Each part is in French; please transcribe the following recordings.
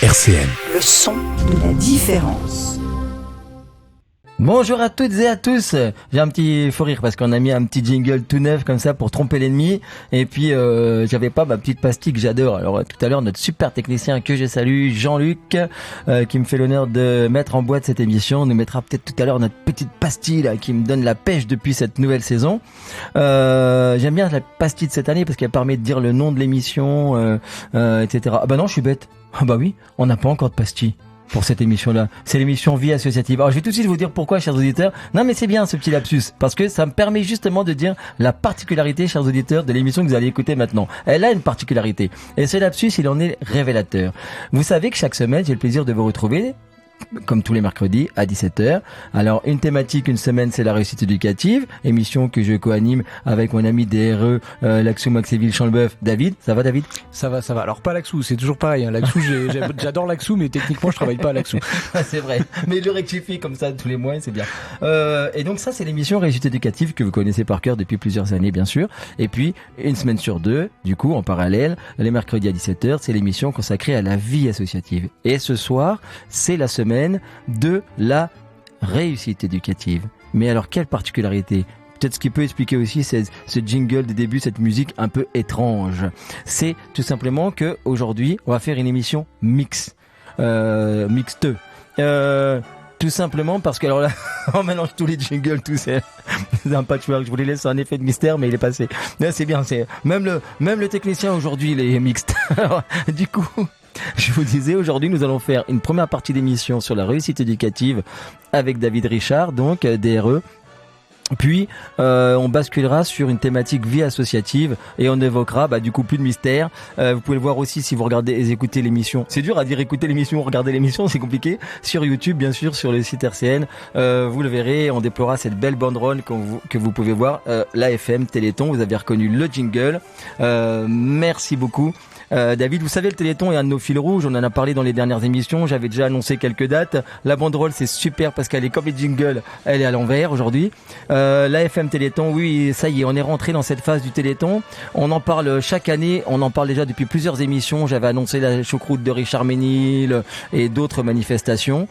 RCN. Le son de la différence. Bonjour à toutes et à tous. J'ai un petit fou rire parce qu'on a mis un petit jingle tout neuf comme ça pour tromper l'ennemi. Et puis j'avais pas ma petite pastille que j'adore. Alors tout à l'heure notre super technicien que je salue, Jean-Luc, qui me fait l'honneur de mettre en boîte cette émission, nous mettra peut-être tout à l'heure notre petite pastille là, qui me donne la pêche depuis cette nouvelle saison. J'aime bien la pastille de cette année parce qu'elle permet de dire le nom de l'émission, etc. Ah bah non, je suis bête. Ah bah oui, on n'a pas encore de pastille pour cette émission-là. C'est l'émission Vie associative. Alors je vais tout de suite vous dire pourquoi, chers auditeurs. Non mais c'est bien ce petit lapsus, parce que ça me permet justement de dire la particularité, chers auditeurs, de l'émission que vous allez écouter maintenant. Elle a une particularité. Et ce lapsus, il en est révélateur. Vous savez que chaque semaine, j'ai le plaisir de vous retrouver, comme tous les mercredis, à 17h. Alors, une thématique, une semaine, c'est la réussite éducative. Émission que je co-anime avec mon ami DRE, Laxou, Maxéville, Chamlbeuf. David, ça va David? Ça va. Alors pas Laxou, c'est toujours pareil. Hein. Laxou, j'adore Laxou, mais techniquement, je travaille pas à Laxou. C'est vrai. Mais il le rectifie comme ça tous les mois, c'est bien. Et donc ça, c'est l'émission réussite éducative que vous connaissez par cœur depuis plusieurs années, bien sûr. Et puis, une semaine sur deux, du coup, en parallèle, les mercredis à 17h, c'est l'émission consacrée à la vie associative. Et ce soir, c'est la semaine de la réussite éducative. Mais alors, quelle particularité? Peut-être ce qui peut expliquer aussi ce jingle des débuts, cette musique un peu étrange. C'est tout simplement que aujourd'hui, on va faire une émission mixte. Tout simplement parce que alors là, on mélange tous les jingles, tout c'est un patchwork. Je voulais laisser un effet de mystère, mais il est passé. Là, c'est bien, c'est même le technicien aujourd'hui, il est mixte. Alors, du coup, je vous disais, aujourd'hui, nous allons faire une première partie d'émission sur la réussite éducative avec David Richard, donc DRE. Puis on basculera sur une thématique vie associative et on évoquera du coup plus de mystère. Vous pouvez le voir aussi si vous regardez et écoutez l'émission. C'est dur à dire écouter l'émission ou regarder l'émission, c'est compliqué. Sur YouTube, bien sûr, sur le site RCN, vous le verrez, on déploiera cette belle banderole que vous pouvez voir. L'AFM Téléthon, vous avez reconnu le jingle. Merci beaucoup. David, vous savez, le Téléthon est un de nos fils rouges, on en a parlé dans les dernières émissions, j'avais déjà annoncé quelques dates. La banderole, c'est super parce qu'elle est comme les jingles, elle est à l'envers aujourd'hui. L'AFM Téléthon, oui, ça y est, on est rentré dans cette phase du Téléthon. On en parle chaque année, on en parle déjà depuis plusieurs émissions. J'avais annoncé la choucroute de Richard Ménil et d'autres manifestations.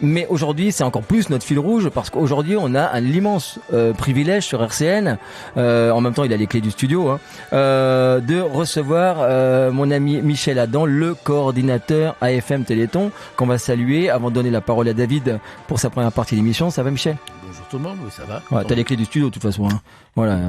Mais aujourd'hui, c'est encore plus notre fil rouge parce qu'aujourd'hui, on a un immense privilège sur RCN. En même temps, il a les clés du studio, de recevoir mon ami Michel Adam, le coordinateur AFM Téléthon, qu'on va saluer avant de donner la parole à David pour sa première partie d'émission. Ça va, Michel? Bonjour tout le monde, oui, ça va. Ouais, t'as les clés du studio de toute façon. Hein. Voilà.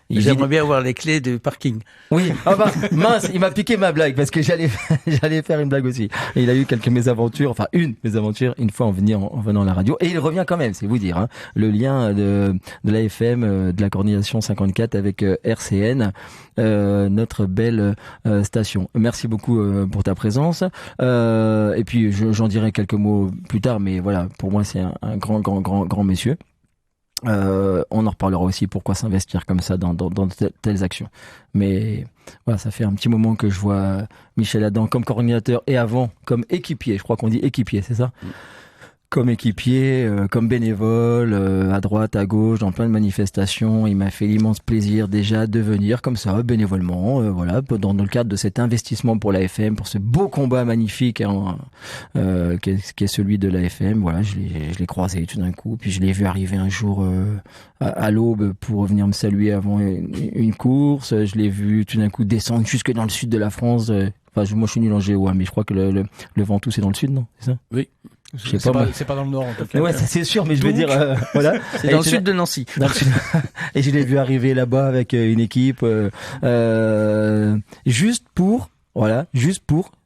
J'aimerais bien avoir les clés du parking. Oui. Ah bah mince, il m'a piqué ma blague parce que j'allais faire une blague aussi. Et il a eu quelques mésaventures, enfin une mésaventure une fois en venant à la radio. Et il revient quand même, c'est vous dire. Hein, le lien de l'AFM, de la coordination 54 avec RCN, notre belle station. Merci beaucoup pour ta présence. Et puis j'en dirai quelques mots plus tard, mais voilà, pour moi c'est un grand monsieur. On en reparlera aussi pourquoi s'investir comme ça dans telles actions. Mais voilà, ça fait un petit moment que je vois Michel Adam comme coordinateur et avant comme équipier. Je crois qu'on dit équipier, c'est ça ? Comme équipier, comme bénévole, à droite, à gauche, dans plein de manifestations. Il m'a fait l'immense plaisir déjà de venir comme ça, bénévolement, voilà, dans le cadre de cet investissement pour l'AFM, pour ce beau combat magnifique qui est celui de l'AFM. Voilà, je l'ai croisé tout d'un coup, puis je l'ai vu arriver un jour à l'aube pour venir me saluer avant une course. Je l'ai vu tout d'un coup descendre jusque dans le sud de la France. Moi je suis nul en géo, mais je crois que le Ventoux c'est dans le sud, non? C'est ça? Oui. C'est pas dans le nord en tout cas. Ouais, ça c'est sûr, mais je veux dire, voilà. C'est dans le sud de Nancy. Et je l'ai vu arriver là-bas avec une équipe, juste pour,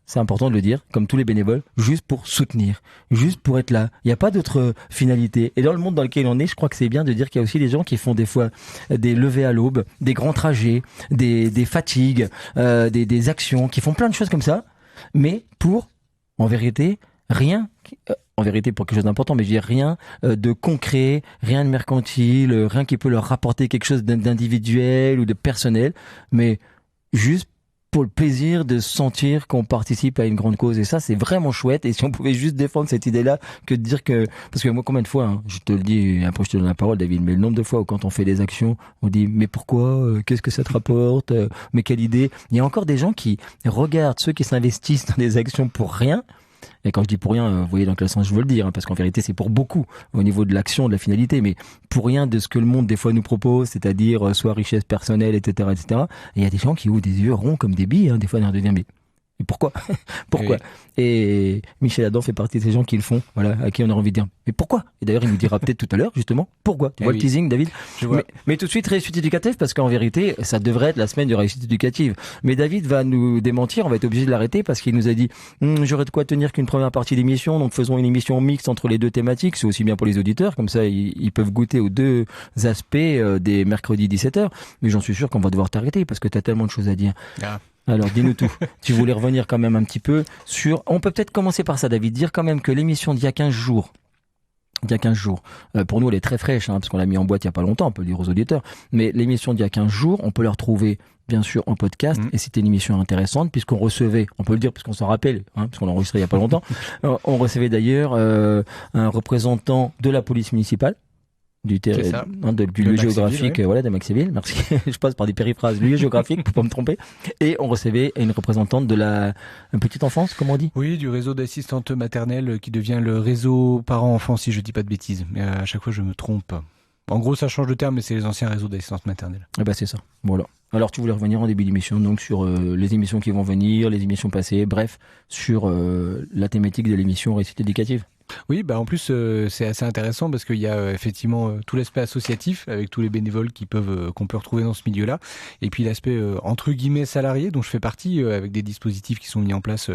c'est important de le dire, comme tous les bénévoles, juste pour soutenir, juste pour être là. Il n'y a pas d'autre finalité. Et dans le monde dans lequel on est, je crois que c'est bien de dire qu'il y a aussi des gens qui font des fois des levées à l'aube, des grands trajets, des fatigues, des actions, qui font plein de choses comme ça, mais pour, en vérité, rien, en vérité pour quelque chose d'important, mais je dis rien de concret, rien de mercantile, rien qui peut leur rapporter quelque chose d'individuel ou de personnel, mais juste pour le plaisir de sentir qu'on participe à une grande cause. Et ça, c'est vraiment chouette. Et si on pouvait juste défendre cette idée-là, que de dire que... Parce que moi, combien de fois, hein, je te le dis, et après je te donne la parole, David, mais le nombre de fois où quand on fait des actions, on dit, mais pourquoi qu'est-ce que ça te rapporte mais quelle idée. Il y a encore des gens qui regardent ceux qui s'investissent dans des actions pour rien. Et quand je dis pour rien, vous voyez dans quel sens je veux le dire, hein, parce qu'en vérité, c'est pour beaucoup au niveau de l'action, de la finalité, mais pour rien de ce que le monde des fois nous propose, c'est-à-dire soit richesse personnelle, etc., etc. Et il y a des gens qui ouvrent des yeux ronds comme des billes, hein, des fois, on devient mais pourquoi pourquoi Oui. Et Michel Adam fait partie de ces gens qui le font, voilà, à qui on a envie de dire mais pourquoi. Et d'ailleurs, il nous dira peut-être tout à l'heure justement pourquoi. Tu vois le teasing, David. Je vois. Mais tout de suite réussite éducative, parce qu'en vérité, ça devrait être la semaine de réussite éducative. Mais David va nous démentir, on va être obligé de l'arrêter parce qu'il nous a dit j'aurais de quoi tenir qu'une première partie d'émission, donc faisons une émission mixte entre les deux thématiques, c'est aussi bien pour les auditeurs, comme ça ils peuvent goûter aux deux aspects des mercredis 17h. Mais j'en suis sûr qu'on va devoir t'arrêter parce que tu as tellement de choses à dire. Ah. Alors, dis-nous tout. Tu voulais revenir quand même un petit peu sur... On peut peut-être commencer par ça, David. Dire quand même que l'émission d'il y a 15 jours, pour nous, elle est très fraîche, hein, parce qu'on l'a mis en boîte il y a pas longtemps, on peut le dire aux auditeurs. Mais l'émission d'il y a 15 jours, on peut la retrouver, bien sûr, en podcast. Et c'était une émission intéressante, puisqu'on recevait, on peut le dire parce qu'on s'en rappelle, hein, parce qu'on l'a enregistré il y a pas longtemps, on recevait d'ailleurs un représentant de la police municipale, du lieu géographique, ouais. voilà, de Maxéville, merci. Je passe par des périphrases, lieu géographique, pour pas me tromper. Et on recevait une représentante de la petite enfance, comment on dit? Oui, du réseau d'assistantes maternelles qui devient le réseau parents-enfants, si je dis pas de bêtises. Mais à chaque fois, je me trompe. En gros, ça change de terme, mais c'est les anciens réseaux d'assistantes maternelles. Eh ben, c'est ça. Voilà. Alors, tu voulais revenir en début d'émission, donc, sur les émissions qui vont venir, les émissions passées, bref, sur la thématique de l'émission Réussite éducative. Oui, bah en plus c'est assez intéressant parce qu'il y a effectivement tout l'aspect associatif avec tous les bénévoles qu'on peut retrouver dans ce milieu-là, et puis l'aspect entre guillemets salarié dont je fais partie avec des dispositifs qui sont mis en place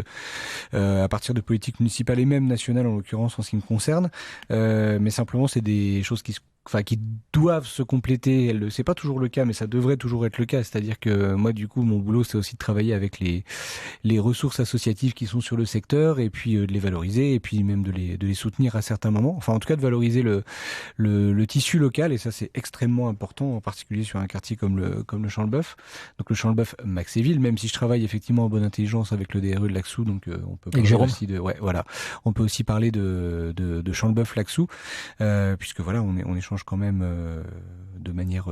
à partir de politiques municipales et même nationales en l'occurrence en ce qui me concerne, mais simplement c'est des choses qui doivent se compléter. C'est pas toujours le cas, mais ça devrait toujours être le cas. C'est-à-dire que moi, du coup, mon boulot, c'est aussi de travailler avec les ressources associatives qui sont sur le secteur et puis de les valoriser et puis même de les soutenir à certains moments. Enfin, en tout cas, de valoriser le tissu local, et ça, c'est extrêmement important, en particulier sur un quartier comme le Champ-le-Bœuf. Donc le Champ-le-Bœuf, Maxéville, même si je travaille effectivement en bonne intelligence avec le DRE de Laxou, donc on peut parler aussi on peut aussi parler de Champ-le-Bœuf Laxou, puisque voilà, on échange quand même de manière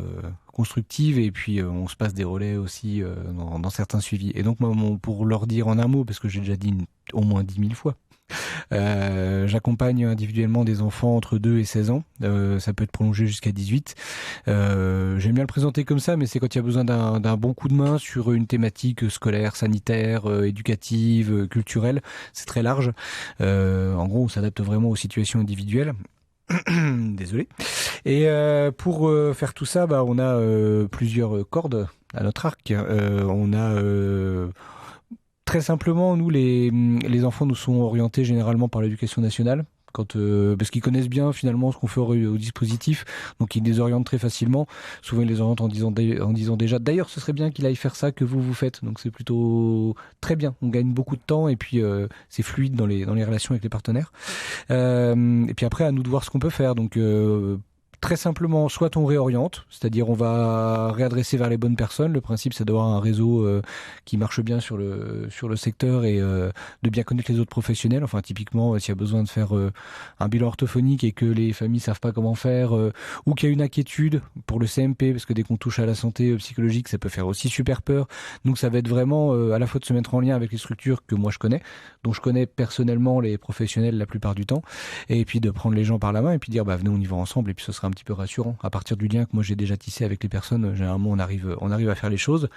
constructive, et puis on se passe des relais aussi dans certains suivis. Et donc moi, pour leur dire en un mot, parce que j'ai déjà dit au moins 10 000 fois, j'accompagne individuellement des enfants entre 2 et 16 ans, ça peut être prolongé jusqu'à 18. J'aime bien le présenter comme ça, mais c'est quand il y a besoin d'un bon coup de main sur une thématique scolaire, sanitaire, éducative, culturelle. C'est très large. En gros, on s'adapte vraiment aux situations individuelles. Désolé. Et pour faire tout ça, on a plusieurs cordes à notre arc. On a très simplement, nous, les enfants nous sont orientés généralement par l'éducation nationale. Parce qu'ils connaissent bien finalement ce qu'on fait au dispositif, donc ils les orientent très facilement. Souvent ils les orientent en disant déjà d'ailleurs ce serait bien qu'il aille faire ça que vous faites, donc c'est plutôt très bien, on gagne beaucoup de temps, et puis c'est fluide dans les relations avec les partenaires, et puis après à nous de voir ce qu'on peut faire. Donc très simplement, soit on réoriente, c'est-à-dire on va réadresser vers les bonnes personnes. Le principe, c'est d'avoir un réseau qui marche bien sur le secteur, et de bien connaître les autres professionnels. Enfin, typiquement, s'il y a besoin de faire un bilan orthophonique et que les familles savent pas comment faire, ou qu'il y a une inquiétude pour le CMP, parce que dès qu'on touche à la santé psychologique, ça peut faire aussi super peur. Donc ça va être vraiment à la fois de se mettre en lien avec les structures que moi je connais, dont je connais personnellement les professionnels la plupart du temps, et puis de prendre les gens par la main et puis dire venez, on y va ensemble, et puis ce sera un petit peu rassurant. À partir du lien que moi j'ai déjà tissé avec les personnes, généralement on arrive à faire les choses.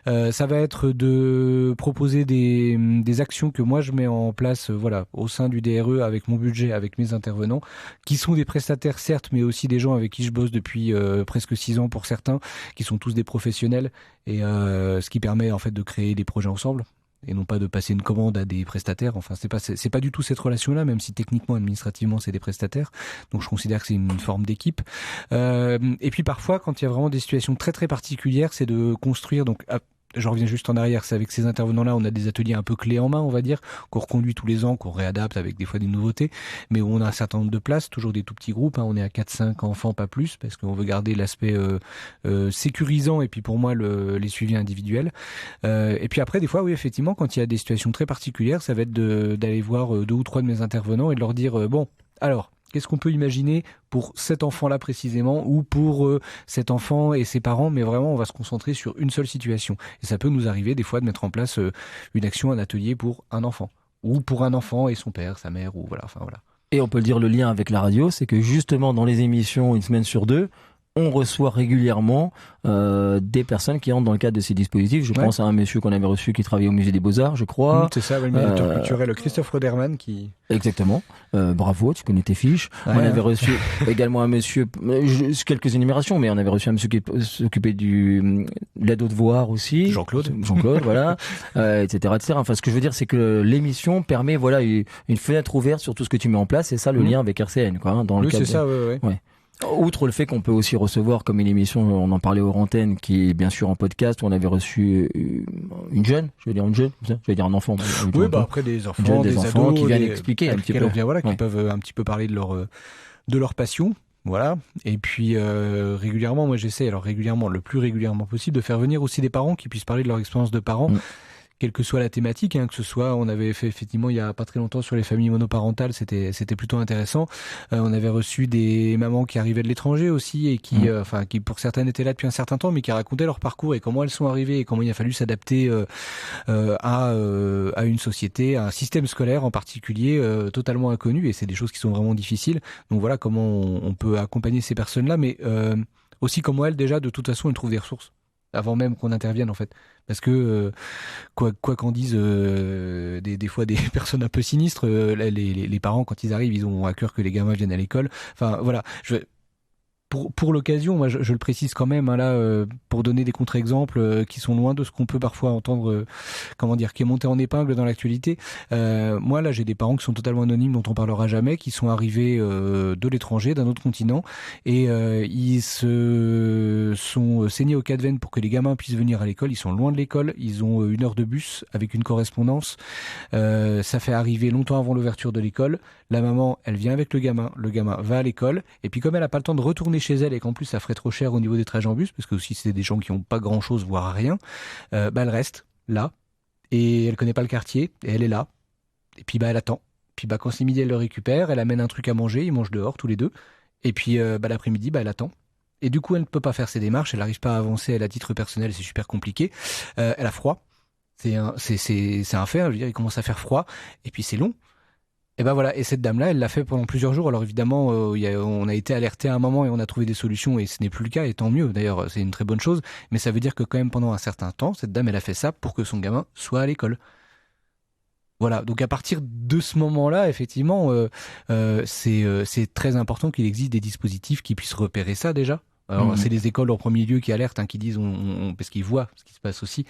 Ça va être de proposer des actions que moi je mets en place au sein du DRE avec mon budget, avec mes intervenants, qui sont des prestataires certes, mais aussi des gens avec qui je bosse depuis presque 6 ans pour certains, qui sont tous des professionnels, et ce qui permet en fait de créer des projets ensemble, et non pas de passer une commande à des prestataires. Enfin, c'est pas du tout cette relation-là, même si techniquement, administrativement, c'est des prestataires. Donc, je considère que c'est une forme d'équipe. Et puis, parfois, quand il y a vraiment des situations très, très particulières, c'est de construire, donc, je reviens juste en arrière, c'est avec ces intervenants-là, on a des ateliers un peu clés en main, on va dire, qu'on reconduit tous les ans, qu'on réadapte avec des fois des nouveautés, mais où on a un certain nombre de places, toujours des tout petits groupes, hein, on est à 4-5 enfants, pas plus, parce qu'on veut garder l'aspect sécurisant et puis pour moi les suivis individuels. Et puis après, des fois, oui, effectivement, quand il y a des situations très particulières, ça va être d'aller voir 2 ou 3 de mes intervenants et de leur dire, bon, alors, qu'est-ce qu'on peut imaginer pour cet enfant-là précisément ou pour cet enfant et ses parents, mais vraiment on va se concentrer sur une seule situation. Et ça peut nous arriver des fois de mettre en place une action, un atelier pour un enfant ou pour un enfant et son père, sa mère ou voilà. Enfin voilà. Et on peut le dire, le lien avec la radio, c'est que justement dans les émissions une semaine sur 2, on reçoit régulièrement des personnes qui entrent dans le cadre de ces dispositifs. Je pense à un monsieur qu'on avait reçu qui travaillait au musée des Beaux-Arts, je crois. C'est ça, le médiateur culturel Christophe Roderman qui... Exactement. Bravo, tu connais tes fiches. Ouais, on avait reçu également un monsieur, quelques énumérations, mais on avait reçu un monsieur qui s'occupait de l'aide aux devoirs aussi. Jean-Claude, voilà, etc., etc. Enfin, ce que je veux dire, c'est que l'émission permet, voilà, une fenêtre ouverte sur tout ce que tu mets en place. C'est ça le lien avec RCN, quoi, hein, dans le cadre. C'est ça, ouais. Outre le fait qu'on peut aussi recevoir, comme une émission, on en parlait hors antenne, qui est bien sûr en podcast, où on avait reçu une jeune, je vais dire un enfant. Oui, après des enfants, des enfants ados, qui viennent expliquer un petit peu. Qui peuvent un petit peu parler de leur passion. Voilà. Et puis régulièrement, moi j'essaie, le plus régulièrement possible, de faire venir aussi des parents qui puissent parler de leur expérience de parents. Quelle que soit la thématique, hein, que ce soit, on avait fait effectivement il y a pas très longtemps sur les familles monoparentales, c'était plutôt intéressant. On avait reçu des mamans qui arrivaient de l'étranger aussi et qui pour certaines étaient là depuis un certain temps, mais qui racontaient leur parcours et comment elles sont arrivées et comment il a fallu s'adapter à une société, à un système scolaire en particulier totalement inconnu. Et c'est des choses qui sont vraiment difficiles. Donc voilà comment on peut accompagner ces personnes-là, mais aussi comment elles déjà de toute façon elles trouvent des ressources avant même qu'on intervienne en fait. Parce que quoi qu'en disent des fois des personnes un peu sinistres, les parents quand ils arrivent, ils ont à cœur que les gamins viennent à l'école. Enfin voilà, pour l'occasion, moi je le précise quand même hein, là pour donner des contre-exemples qui sont loin de ce qu'on peut parfois entendre, qui est monté en épingle dans l'actualité. Moi là j'ai des parents qui sont totalement anonymes, dont on parlera jamais, qui sont arrivés de l'étranger, d'un autre continent, et ils se sont saignés aux quatre veines pour que les gamins puissent venir à l'école. Ils sont loin de l'école, ils ont 1 heure de bus avec une correspondance. Ça fait arriver longtemps avant l'ouverture de l'école. La maman, elle vient avec le gamin va à l'école, et puis comme elle n'a pas le temps de retourner chez elle et qu'en plus ça ferait trop cher au niveau des trajets en bus, parce que aussi c'est des gens qui n'ont pas grand chose, voire rien, elle reste là, et elle connaît pas le quartier, et elle est là, et puis elle attend. Puis quand c'est midi, elle le récupère, elle amène un truc à manger, ils mangent dehors tous les deux, et puis l'après-midi, elle attend. Et du coup, elle ne peut pas faire ses démarches, elle n'arrive pas à avancer, elle à titre personnel, c'est super compliqué. Elle a froid, c'est un fait, je veux dire, il commence à faire froid, et puis c'est long. Et voilà, et cette dame-là, elle l'a fait pendant plusieurs jours. Alors évidemment, on a été alerté à un moment et on a trouvé des solutions, et ce n'est plus le cas, et tant mieux. D'ailleurs, c'est une très bonne chose, mais ça veut dire que quand même pendant un certain temps, cette dame, elle a fait ça pour que son gamin soit à l'école. Voilà, donc à partir de ce moment-là, effectivement, c'est très important qu'il existe des dispositifs qui puissent repérer ça déjà. Alors c'est les écoles en premier lieu qui alertent, hein, qui disent parce qu'ils voient ce qui se passe aussi,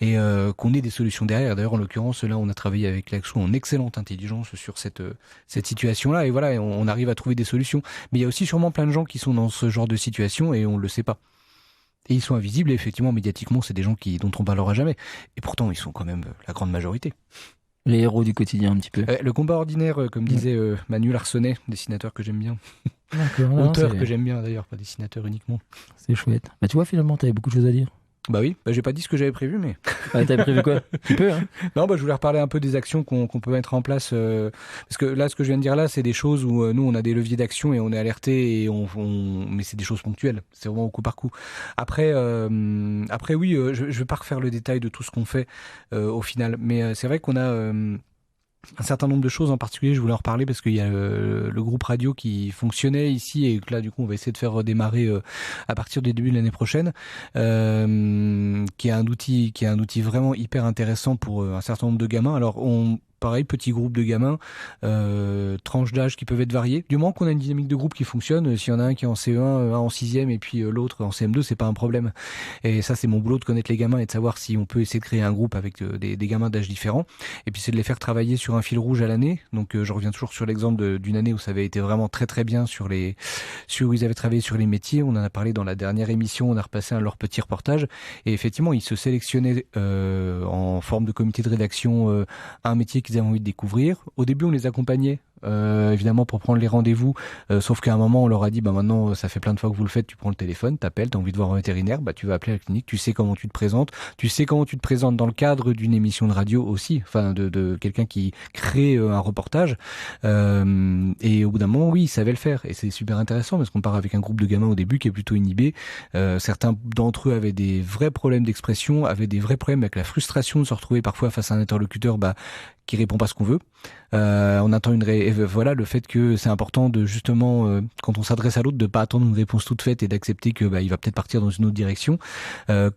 et qu'on ait des solutions derrière. D'ailleurs en l'occurrence là on a travaillé avec l'AXO en excellente intelligence sur cette situation-là, et voilà, on arrive à trouver des solutions. Mais il y a aussi sûrement plein de gens qui sont dans ce genre de situation et on le sait pas. Et ils sont invisibles, et effectivement médiatiquement c'est des gens dont on parlera jamais. Et pourtant ils sont quand même la grande majorité. Les héros du quotidien un petit peu. Le combat ordinaire, comme disait Manu Larsenet, dessinateur que j'aime bien. D'accord, Auteur que j'aime bien d'ailleurs, pas dessinateur uniquement. C'est chouette. Bah tu vois, finalement t'avais beaucoup de choses à dire. Bah oui, j'ai pas dit ce que j'avais prévu, mais... T'avais prévu quoi? Tu peux, hein? Non, je voulais reparler un peu des actions qu'on peut mettre en place, parce que là, ce que je viens de dire là, c'est des choses où nous, on a des leviers d'action et on est alerté, et mais c'est des choses ponctuelles, c'est vraiment au coup par coup. Après oui, je vais pas refaire le détail de tout ce qu'on fait au final, mais c'est vrai qu'on a... un certain nombre de choses en particulier, je voulais en reparler parce qu'il y a le groupe radio qui fonctionnait ici, et que là du coup on va essayer de faire redémarrer à partir du début de l'année prochaine, qui est un outil vraiment hyper intéressant pour un certain nombre de gamins. Alors pareil, petits groupes de gamins, tranches d'âge qui peuvent être variées. Du moment qu'on a une dynamique de groupe qui fonctionne, s'il y en a un qui est en CE1, un en 6e et puis l'autre en CM2, c'est pas un problème. Et ça, c'est mon boulot de connaître les gamins et de savoir si on peut essayer de créer un groupe avec des gamins d'âge différents. Et puis c'est de les faire travailler sur un fil rouge à l'année. Donc je reviens toujours sur l'exemple d'une année où ça avait été vraiment très très bien sur où ils avaient travaillé sur les métiers. On en a parlé dans la dernière émission, on a repassé un de leurs petits reportages. Et effectivement, ils se sélectionnaient en forme de comité de rédaction un métier qu'ils avaient envie de découvrir. Au début, on les accompagnait. Évidemment pour prendre les rendez-vous, sauf qu'à un moment on leur a dit maintenant ça fait plein de fois que vous le faites, tu prends le téléphone, t'appelles, t'as envie de voir un vétérinaire, tu vas appeler la clinique, tu sais comment tu te présentes, dans le cadre d'une émission de radio aussi, enfin de quelqu'un qui crée un reportage, et au bout d'un moment oui ils savaient le faire et c'est super intéressant parce qu'on part avec un groupe de gamins au début qui est plutôt inhibé, certains d'entre eux avaient des vrais problèmes d'expression, avaient des vrais problèmes avec la frustration de se retrouver parfois face à un interlocuteur qui répond pas ce qu'on veut. On attend voilà le fait que c'est important de justement quand on s'adresse à l'autre de pas attendre une réponse toute faite et d'accepter que il va peut-être partir dans une autre direction.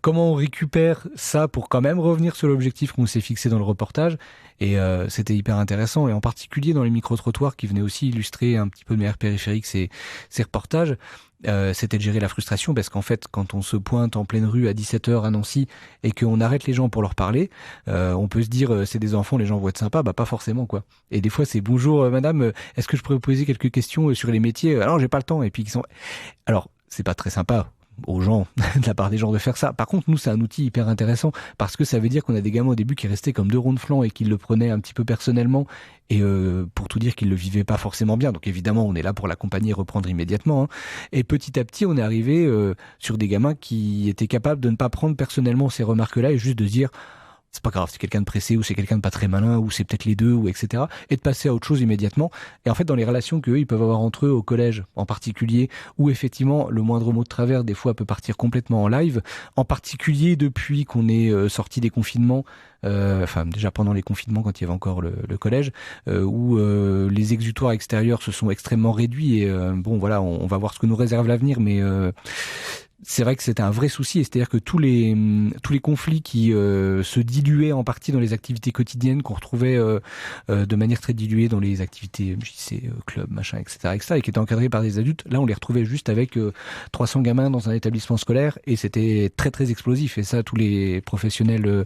Comment on récupère ça pour quand même revenir sur l'objectif qu'on s'est fixé dans le reportage et c'était hyper intéressant et en particulier dans les micro-trottoirs qui venaient aussi illustrer un petit peu de manière périphérique ces reportages. C'était de gérer la frustration parce qu'en fait quand on se pointe en pleine rue à 17h à Nancy et qu'on arrête les gens pour leur parler, on peut se dire c'est des enfants, les gens vont être sympas, pas forcément quoi. Et des fois c'est bonjour madame, est-ce que je pourrais vous poser quelques questions sur les métiers? Alors j'ai pas le temps et puis alors c'est pas très sympa aux gens de la part des gens de faire ça. Par contre, nous, c'est un outil hyper intéressant parce que ça veut dire qu'on a des gamins au début qui restaient comme deux ronds de flanc et qui le prenaient un petit peu personnellement et pour tout dire qu'ils le vivaient pas forcément bien. Donc évidemment, on est là pour l'accompagner et reprendre immédiatement. Et petit à petit, on est arrivé sur des gamins qui étaient capables de ne pas prendre personnellement ces remarques-là et juste de se dire c'est pas grave, c'est quelqu'un de pressé ou c'est quelqu'un de pas très malin ou c'est peut-être les deux ou etc. Et de passer à autre chose immédiatement. Et en fait, dans les relations qu'eux, ils peuvent avoir entre eux au collège en particulier, où effectivement le moindre mot de travers des fois peut partir complètement en live, en particulier depuis qu'on est sorti des confinements, déjà pendant les confinements quand il y avait encore le collège, où les exutoires extérieurs se sont extrêmement réduits et voilà, on va voir ce que nous réserve l'avenir, mais c'est vrai que c'était un vrai souci, c'est-à-dire que tous les conflits qui se diluaient en partie dans les activités quotidiennes qu'on retrouvait de manière très diluée dans les activités JC, club, machin, etc., et qui étaient encadrés par des adultes, là on les retrouvait juste avec 300 gamins dans un établissement scolaire et c'était très très explosif. Et ça, tous les professionnels de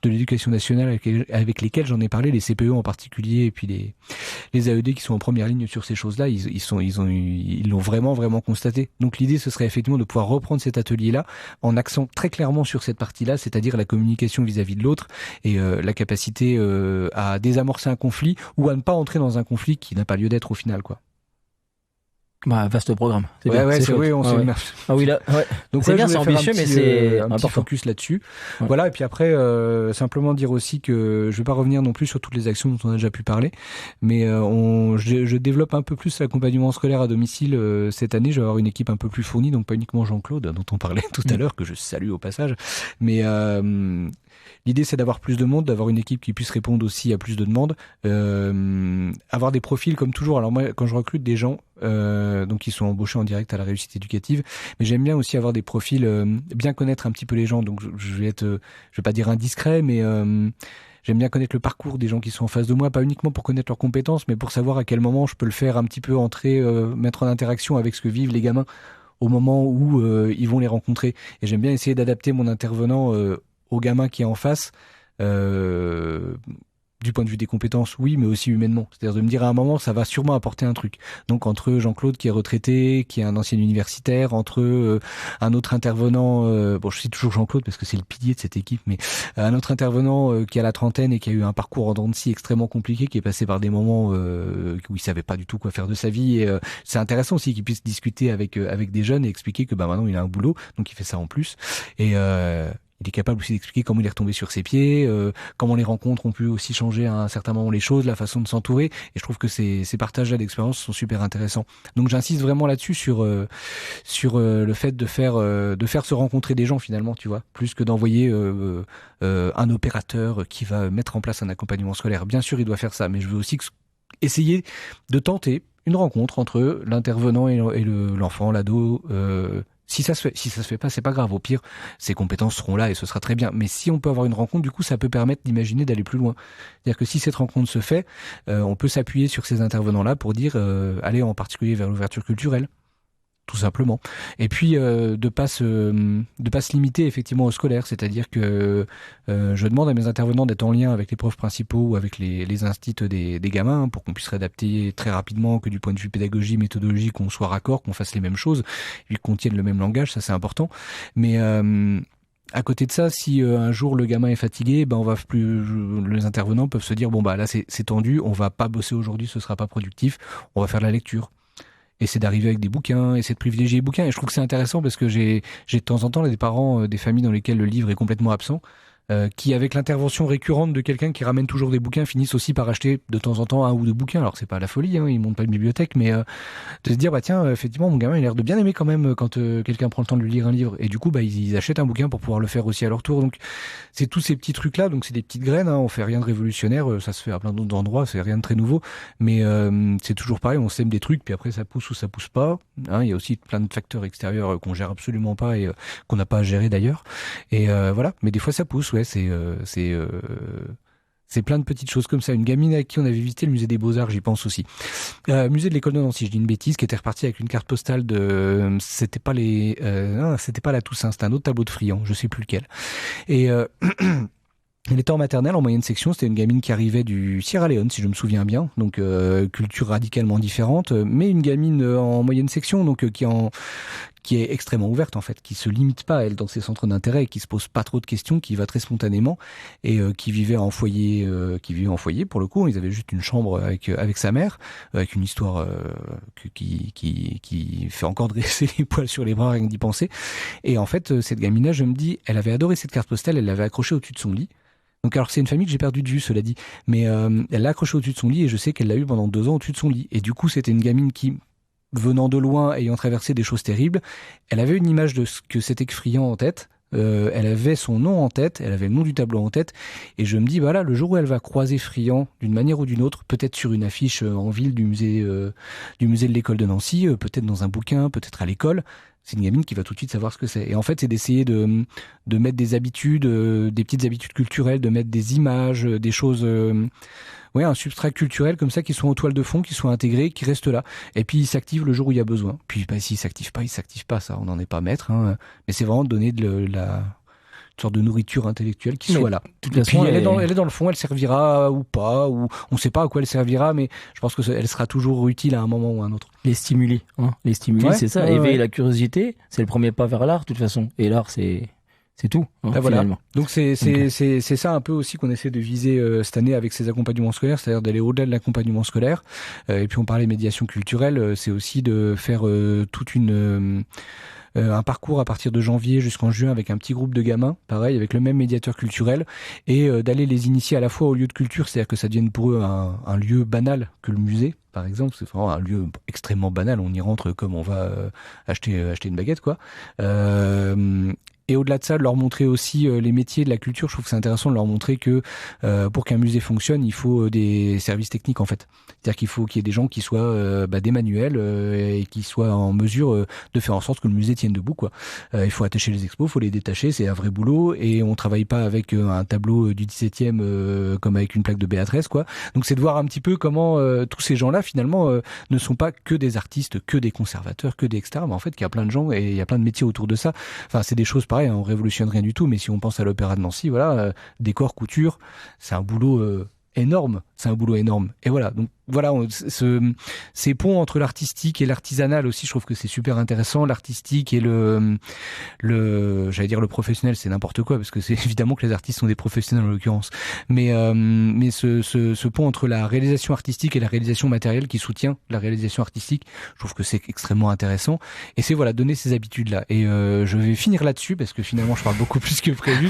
l'éducation nationale avec lesquels j'en ai parlé, les CPE en particulier, et puis les AED qui sont en première ligne sur ces choses-là, ils l'ont vraiment constaté. Donc l'idée, ce serait effectivement de pouvoir reprendre cet atelier-là en accent très clairement sur cette partie-là, c'est-à-dire la communication vis-à-vis de l'autre et la capacité à désamorcer un conflit ou à ne pas entrer dans un conflit qui n'a pas lieu d'être au final, quoi. Vaste programme. C'est bien, on s'est immersé. Ah oui, là, ouais. Donc c'est bien, c'est ambitieux, mais c'est un petit focus là-dessus. Ouais. Voilà, et puis après, simplement dire aussi que je vais pas revenir non plus sur toutes les actions dont on a déjà pu parler, mais je développe un peu plus l'accompagnement scolaire à domicile cette année. Je vais avoir une équipe un peu plus fournie, donc pas uniquement Jean-Claude, dont on parlait tout à l'heure, que je salue au passage, mais l'idée, c'est d'avoir plus de monde, d'avoir une équipe qui puisse répondre aussi à plus de demandes, avoir des profils comme toujours. Alors moi, quand je recrute des gens, donc qui sont embauchés en direct à la réussite éducative, mais j'aime bien aussi avoir des profils, bien connaître un petit peu les gens. Donc je vais pas dire indiscret, mais j'aime bien connaître le parcours des gens qui sont en face de moi, pas uniquement pour connaître leurs compétences, mais pour savoir à quel moment je peux le faire un petit peu entrer, mettre en interaction avec ce que vivent les gamins au moment où ils vont les rencontrer. Et j'aime bien essayer d'adapter mon intervenant au gamin qui est en face, du point de vue des compétences, oui, mais aussi humainement. C'est-à-dire de me dire à un moment, ça va sûrement apporter un truc. Donc entre Jean-Claude qui est retraité, qui est un ancien universitaire, entre un autre intervenant, je cite toujours Jean-Claude parce que c'est le pilier de cette équipe, mais un autre intervenant qui a la trentaine et qui a eu un parcours en dents de scie extrêmement compliqué, qui est passé par des moments où il savait pas du tout quoi faire de sa vie. Et c'est intéressant aussi qu'il puisse discuter avec des jeunes et expliquer que maintenant il a un boulot, donc il fait ça en plus. Et il est capable aussi d'expliquer comment il est retombé sur ses pieds, comment les rencontres ont pu aussi changer à un certain moment les choses, la façon de s'entourer. Et je trouve que ces partages-là d'expérience sont super intéressants. Donc j'insiste vraiment là-dessus sur le fait de faire se rencontrer des gens finalement, tu vois, plus que d'envoyer un opérateur qui va mettre en place un accompagnement scolaire. Bien sûr, il doit faire ça, mais je veux aussi essayer de tenter une rencontre entre l'intervenant et l'enfant, l'ado, Si ça se fait pas, c'est pas grave. Au pire, ses compétences seront là et ce sera très bien. Mais si on peut avoir une rencontre, du coup, ça peut permettre d'imaginer d'aller plus loin. C'est-à-dire que si cette rencontre se fait, on peut s'appuyer sur ces intervenants-là pour dire, aller en particulier vers l'ouverture culturelle. Tout simplement. Et puis de pas se limiter effectivement aux scolaires, c'est-à-dire que je demande à mes intervenants d'être en lien avec les profs principaux ou avec les instituts des gamins pour qu'on puisse réadapter très rapidement, que du point de vue pédagogie, méthodologie, qu'on soit raccord, qu'on fasse les mêmes choses, et qu'on tienne le même langage, ça c'est important. Mais à côté de ça, si un jour le gamin est fatigué, ben on va plus, les intervenants peuvent se dire bon bah là c'est tendu, on va pas bosser aujourd'hui, ce sera pas productif, on va faire de la lecture. Et c'est d'arriver avec des bouquins, et c'est de privilégier les bouquins. Et je trouve que c'est intéressant parce que j'ai de temps en temps des parents, des familles dans lesquelles le livre est complètement absent, qui, avec l'intervention récurrente de quelqu'un qui ramène toujours des bouquins, finissent aussi par acheter de temps en temps un ou deux bouquins. Alors c'est pas la folie, hein, ils montent pas une bibliothèque, mais de se dire bah tiens, effectivement mon gamin il a l'air de bien aimer quand même quand quelqu'un prend le temps de lui lire un livre. Et du coup bah ils achètent un bouquin pour pouvoir le faire aussi à leur tour. Donc c'est tous ces petits trucs là, donc c'est des petites graines, hein, on fait rien de révolutionnaire, ça se fait à plein d'autres endroits, c'est rien de très nouveau, mais c'est toujours pareil, on sème des trucs puis après ça pousse ou ça pousse pas, hein, il y a aussi plein de facteurs extérieurs qu'on gère absolument pas et qu'on n'a pas à gérer d'ailleurs, et voilà, mais des fois ça pousse, ouais, c'est plein de petites choses comme ça. Une gamine avec qui on avait visité le musée des Beaux-Arts, j'y pense aussi. Musée de l'école de Nancy, je dis une bêtise, qui était reparti avec une carte postale de... C'était pas la Toussaint, c'était un autre tableau de Friant, je sais plus lequel. Et... Elle était en maternelle, en moyenne section, c'était une gamine qui arrivait du Sierra Leone, si je me souviens bien, donc culture radicalement différente, mais une gamine en moyenne section, donc qui est extrêmement ouverte en fait, qui se limite pas elle dans ses centres d'intérêt, qui se pose pas trop de questions, qui va très spontanément et qui vivait en foyer, pour le coup. Ils avaient juste une chambre avec sa mère, avec une histoire qui fait encore dresser les poils sur les bras rien que d'y penser. Et en fait, cette gamine-là, je me dis, elle avait adoré cette carte postale, elle l'avait accrochée au-dessus de son lit. Donc alors c'est une famille que j'ai perdu de vue, cela dit, mais elle l'a accrochée au-dessus de son lit et je sais qu'elle l'a eu pendant 2 ans au-dessus de son lit. Et du coup, c'était une gamine qui, venant de loin, ayant traversé des choses terribles, elle avait une image de ce que c'était que Friant en tête, elle avait son nom en tête, elle avait le nom du tableau en tête, et je me dis, voilà, le jour où elle va croiser Friant d'une manière ou d'une autre, peut-être sur une affiche en ville du musée de l'école de Nancy, peut-être dans un bouquin, peut-être à l'école, c'est une gamine qui va tout de suite savoir ce que c'est. Et en fait, c'est d'essayer de mettre des habitudes, des petites habitudes culturelles, de mettre des images, des choses... un substrat culturel comme ça qui sont en toile de fond, qui sont intégrés, qui restent là. Et puis, il s'active le jour où il y a besoin. Puis, s'il s'active pas, ça, on n'en est pas maître, hein. Mais c'est vraiment de donner une sorte de nourriture intellectuelle qui soit là. De toute façon, elle est dans le fond, elle servira ou pas, ou on sait pas à quoi elle servira, mais je pense que elle sera toujours utile à un moment ou à un autre. Les stimuli, Ouais, c'est ça. Éveiller la curiosité, c'est le premier pas vers l'art, de toute façon. Et l'art, c'est tout, Voilà. finalement. Donc c'est ça un peu aussi qu'on essaie de viser cette année avec ces accompagnements scolaires, c'est-à-dire d'aller au-delà de l'accompagnement scolaire. Et puis on parlait médiation culturelle, c'est aussi de faire un parcours à partir de janvier jusqu'en juin avec un petit groupe de gamins, pareil, avec le même médiateur culturel, et d'aller les initier à la fois au lieu de culture, c'est-à-dire que ça devienne pour eux un lieu banal que le musée, par exemple, c'est vraiment un lieu extrêmement banal, on y rentre comme on va acheter une baguette, quoi. Et au-delà de ça, de leur montrer aussi les métiers de la culture. Je trouve que c'est intéressant de leur montrer que pour qu'un musée fonctionne, il faut des services techniques en fait. C'est-à-dire qu'il faut qu'il y ait des gens qui soient des manuels et qui soient en mesure de faire en sorte que le musée tienne debout, quoi. Il faut attacher les expos, il faut les détacher, c'est un vrai boulot. Et on travaille pas avec un tableau du 17e comme avec une plaque de Béatrice, quoi. Donc c'est de voir un petit peu comment tous ces gens-là finalement ne sont pas que des artistes, que des conservateurs, que des externes, mais en fait qu'il y a plein de gens et il y a plein de métiers autour de ça. Enfin, c'est des choses pareil, on révolutionne rien du tout, mais si on pense à l'Opéra de Nancy, voilà, décor, couture, c'est un boulot énorme. C'est un boulot énorme. Et voilà, donc voilà, ces ponts entre l'artistique et l'artisanal aussi, je trouve que c'est super intéressant. L'artistique et j'allais dire le professionnel, c'est n'importe quoi, parce que c'est évidemment que les artistes sont des professionnels en l'occurrence. Mais ce pont entre la réalisation artistique et la réalisation matérielle qui soutient la réalisation artistique, je trouve que c'est extrêmement intéressant. Et c'est voilà, donner ces habitudes-là. Et je vais finir là-dessus, parce que finalement, je parle beaucoup plus que prévu.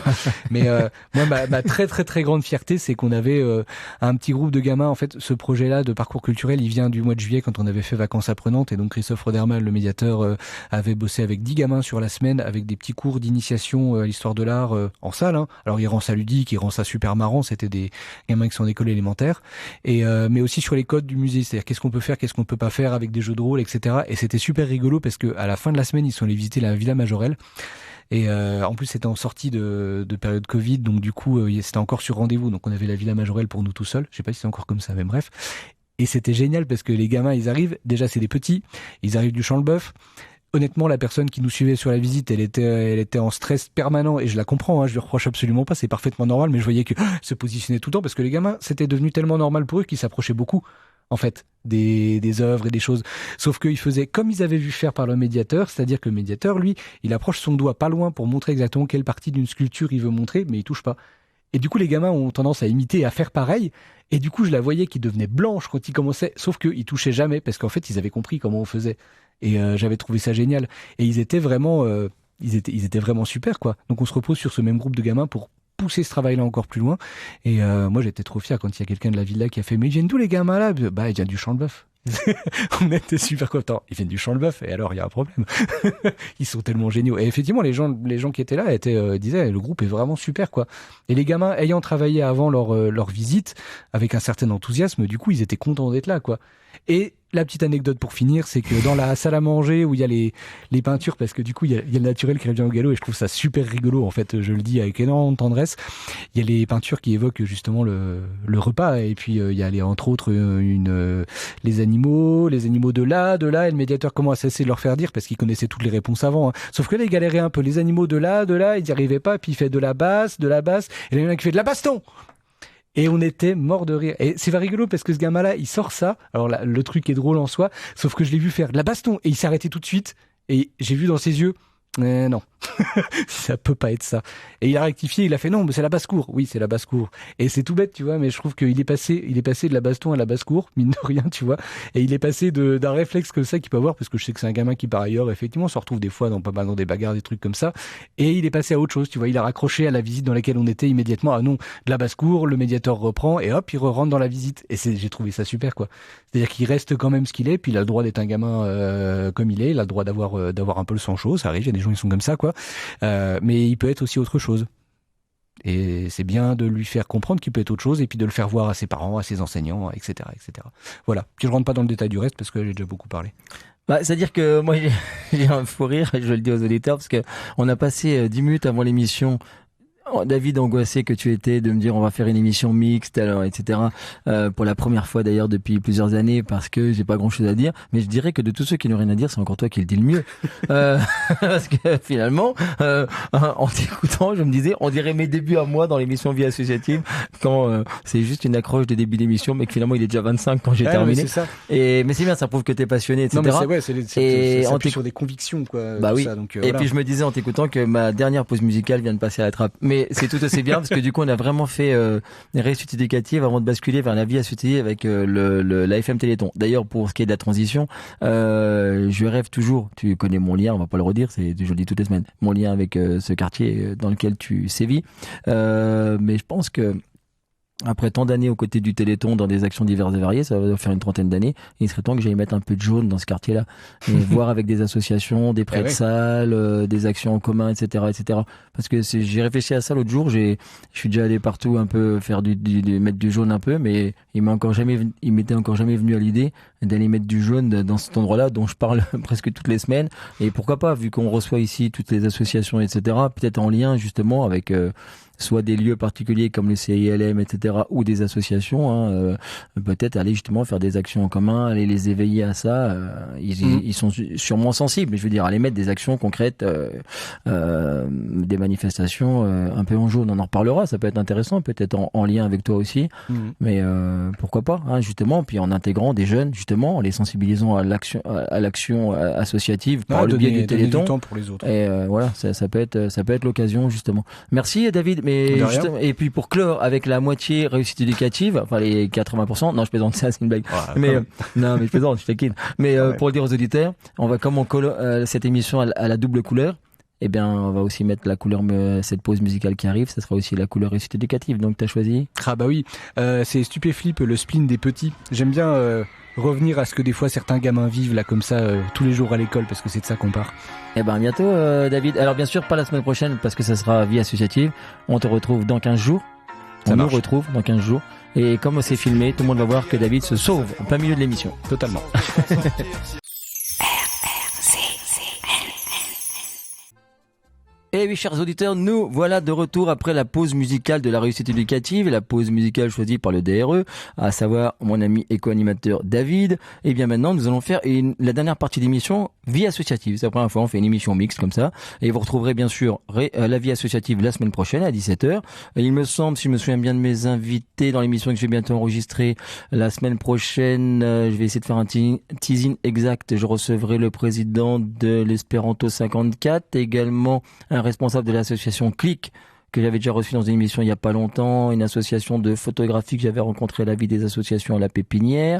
Mais moi, ma très très très grande fierté, c'est qu'on avait un petit groupe de gamins, en fait, ce projet-là de parcours culturel, il vient du mois de juillet quand on avait fait Vacances apprenantes, et donc Christophe Rodermal, le médiateur, avait bossé avec 10 gamins sur la semaine avec des petits cours d'initiation à l'histoire de l'art en salle. Hein. Alors il rend ça ludique, il rend ça super marrant. C'était des gamins qui sont en école élémentaire, et mais aussi sur les codes du musée, c'est-à-dire qu'est-ce qu'on peut faire, qu'est-ce qu'on peut pas faire avec des jeux de rôle, etc. Et c'était super rigolo parce que à la fin de la semaine, ils sont allés visiter la Villa Majorelle. Et en plus, c'était en sortie de période Covid, donc du coup, c'était encore sur rendez-vous. Donc on avait la Villa Majorelle pour nous tout seuls. Je sais pas si c'est encore comme ça, mais bref. Et c'était génial parce que les gamins, ils arrivent. Déjà, c'est des petits. Ils arrivent du Champ-le-Bœuf. Honnêtement, la personne qui nous suivait sur la visite, elle était en stress permanent, et je la comprends. Hein, je lui reproche absolument pas. C'est parfaitement normal. Mais je voyais que se positionner tout le temps parce que les gamins, c'était devenu tellement normal pour eux qu'ils s'approchaient beaucoup, en fait, des œuvres et des choses. Sauf qu'ils faisaient comme ils avaient vu faire par le médiateur, c'est-à-dire que le médiateur, lui, il approche son doigt pas loin pour montrer exactement quelle partie d'une sculpture il veut montrer, mais il touche pas. Et du coup, les gamins ont tendance à imiter et à faire pareil. Et du coup, je la voyais qui devenait blanche quand ils commençaient, sauf qu'ils touchaient jamais, parce qu'en fait, ils avaient compris comment on faisait. Et j'avais trouvé ça génial. Et ils étaient vraiment super, quoi. Donc on se repose sur ce même groupe de gamins pour pousser ce travail-là encore plus loin. Et moi, j'étais trop fier quand il y a quelqu'un de la villa qui a fait « Mais ils viennent d'où les gamins là ?» Bah, ils viennent du Champ-le-Bœuf. On était super contents. Ils viennent du Champ-le-Bœuf, et alors il y a un problème. Ils sont tellement géniaux. Et effectivement, les gens qui étaient là disaient le groupe est vraiment super, quoi. Et les gamins, ayant travaillé avant leur visite avec un certain enthousiasme, du coup, ils étaient contents d'être là, quoi. Et la petite anecdote pour finir, c'est que dans la salle à manger où il y a les peintures, parce que du coup il y a le naturel qui revient au galop, et je trouve ça super rigolo, en fait, je le dis avec énormément de tendresse. Il y a les peintures qui évoquent justement le repas, et puis il y a entre autres les animaux de là, et le médiateur commence à essayer de leur faire dire, parce qu'il connaissait toutes les réponses avant, hein. Sauf que là il galérait un peu, les animaux de là, il n'y arrivait pas, puis il fait de la basse, et là il y en a un qui fait de la baston. Et on était mort de rire. Et c'est pas rigolo parce que ce gamin-là, il sort ça. Alors là, le truc est drôle en soi, sauf que je l'ai vu faire de la baston et il s'est arrêté tout de suite. Et j'ai vu dans ses yeux, non, ça peut pas être ça. Et il a rectifié, il a fait non, mais c'est la basse-cour. Oui, c'est la basse-cour. Et c'est tout bête, tu vois, mais je trouve qu'il est passé de la baston à la basse-cour, mine de rien, tu vois. Et il est passé d'un réflexe comme ça qu'il peut avoir, parce que je sais que c'est un gamin qui, par ailleurs, effectivement, se retrouve des fois dans des bagarres, des trucs comme ça. Et il est passé à autre chose, tu vois. Il a raccroché à la visite dans laquelle on était immédiatement. Ah non, de la basse-cour, le médiateur reprend, et hop, il rentre dans la visite. Et j'ai trouvé ça super, quoi. C'est-à-dire qu'il reste quand même ce qu'il est, puis il a le droit d'être un gamin comme il est, il a le droit d'avoir un peu le sang chaud, ça arrive, il y a des gens qui sont comme ça, quoi. Mais il peut être aussi autre chose. Et c'est bien de lui faire comprendre qu'il peut être autre chose, et puis de le faire voir à ses parents, à ses enseignants, etc., etc. Voilà. Puis je rentre pas dans le détail du reste parce que j'ai déjà beaucoup parlé. Bah, c'est-à-dire que moi, j'ai un fou rire, et je le dis aux auditeurs, parce que on a passé 10 minutes avant l'émission. David, angoissé que tu étais de me dire on va faire une émission mixte, alors etc. Pour la première fois d'ailleurs depuis plusieurs années, parce que j'ai pas grand-chose à dire. Mais je dirais que de tous ceux qui n'ont rien à dire, c'est encore toi qui le dis le mieux. Parce que finalement, en t'écoutant, je me disais, on dirait mes débuts à moi dans l'émission Vie Associative, quand c'est juste une accroche de début d'émission, mais que finalement il est déjà 25 quand j'ai terminé. Mais c'est ça. Mais c'est bien, ça prouve que t'es passionné, etc. Non, mais c'est ça sur des convictions, quoi. Bah oui. Ça, donc, et voilà. puis je me disais en t'écoutant que ma dernière pause musicale vient de passer à la trappe. Mais c'est tout aussi bien parce que du coup on a vraiment fait une réussite éducative avant de basculer vers la vie associative avec la FM Téléthon. D'ailleurs, pour ce qui est de la transition, je rêve toujours, tu connais mon lien, on va pas le redire, je le dis toutes les semaines, mon lien avec ce quartier dans lequel tu sévis, mais je pense que après tant d'années aux côtés du Téléthon dans des actions diverses et variées, ça va faire une trentaine d'années, il serait temps que j'aille mettre un peu de jaune dans ce quartier-là, et voir avec des associations, des prêts de salles, des actions en commun, etc., etc. Parce que j'ai réfléchi à ça l'autre jour, je suis déjà allé partout un peu faire mettre du jaune un peu, mais il m'était encore jamais venu à l'idée d'aller mettre du jaune dans cet endroit-là dont je parle presque toutes les semaines. Et pourquoi pas, vu qu'on reçoit ici toutes les associations, etc., peut-être en lien justement avec soit des lieux particuliers comme le CILM, etc., ou des associations, peut-être aller justement faire des actions en commun, aller les éveiller à ça. Ils sont sûrement sensibles, mais je veux dire, aller mettre des actions concrètes, des manifestations un peu en jaune. On en reparlera, ça peut être intéressant, peut-être en lien avec toi aussi, mais pourquoi pas, hein, justement, puis en intégrant des jeunes, justement, en les sensibilisant à l'action associative par le biais du Téléthon. Du temps pour les autres. Et voilà, ça peut être l'occasion, justement. Merci David. Mais et puis pour clore avec la moitié réussite éducative, enfin les 80%, non je plaisante, ça c'est une blague. Mais non mais je plaisante, je taquine. Mais pour le dire aux auditeurs, on va comme on colle cette émission à la double couleur. eh bien, on va aussi mettre la couleur, cette pause musicale qui arrive, ça sera aussi la couleur réussite éducative. Donc, t'as choisi? Ah bah oui, c'est Stupéflip, le spleen des petits. J'aime bien revenir à ce que des fois certains gamins vivent là comme ça tous les jours à l'école, parce que c'est de ça qu'on part. Eh ben, à bientôt, David. Alors, bien sûr, pas la semaine prochaine, parce que ça sera Vie associative. On te retrouve dans 15 jours. On nous retrouve dans 15 jours. Et comme c'est filmé, tout le monde va voir que David se sauve en plein milieu de l'émission. Totalement. Et oui, chers auditeurs, nous voilà de retour après la pause musicale de la réussite éducative, la pause musicale choisie par le DRE, à savoir mon ami et co-animateur David. Et bien maintenant, nous allons faire la dernière partie d'émission Vie associative. C'est la première fois, on fait une émission mixte comme ça. Et vous retrouverez bien sûr la Vie associative la semaine prochaine à 17h. Et il me semble, si je me souviens bien de mes invités dans l'émission que je vais bientôt enregistrer, la semaine prochaine, je vais essayer de faire un teasing exact. Je recevrai le président de l'Espéranto 54, également un responsable de l'association Click, que j'avais déjà reçu dans une émission il y a pas longtemps, une association de photographie que j'avais rencontré à la vie des associations à la Pépinière.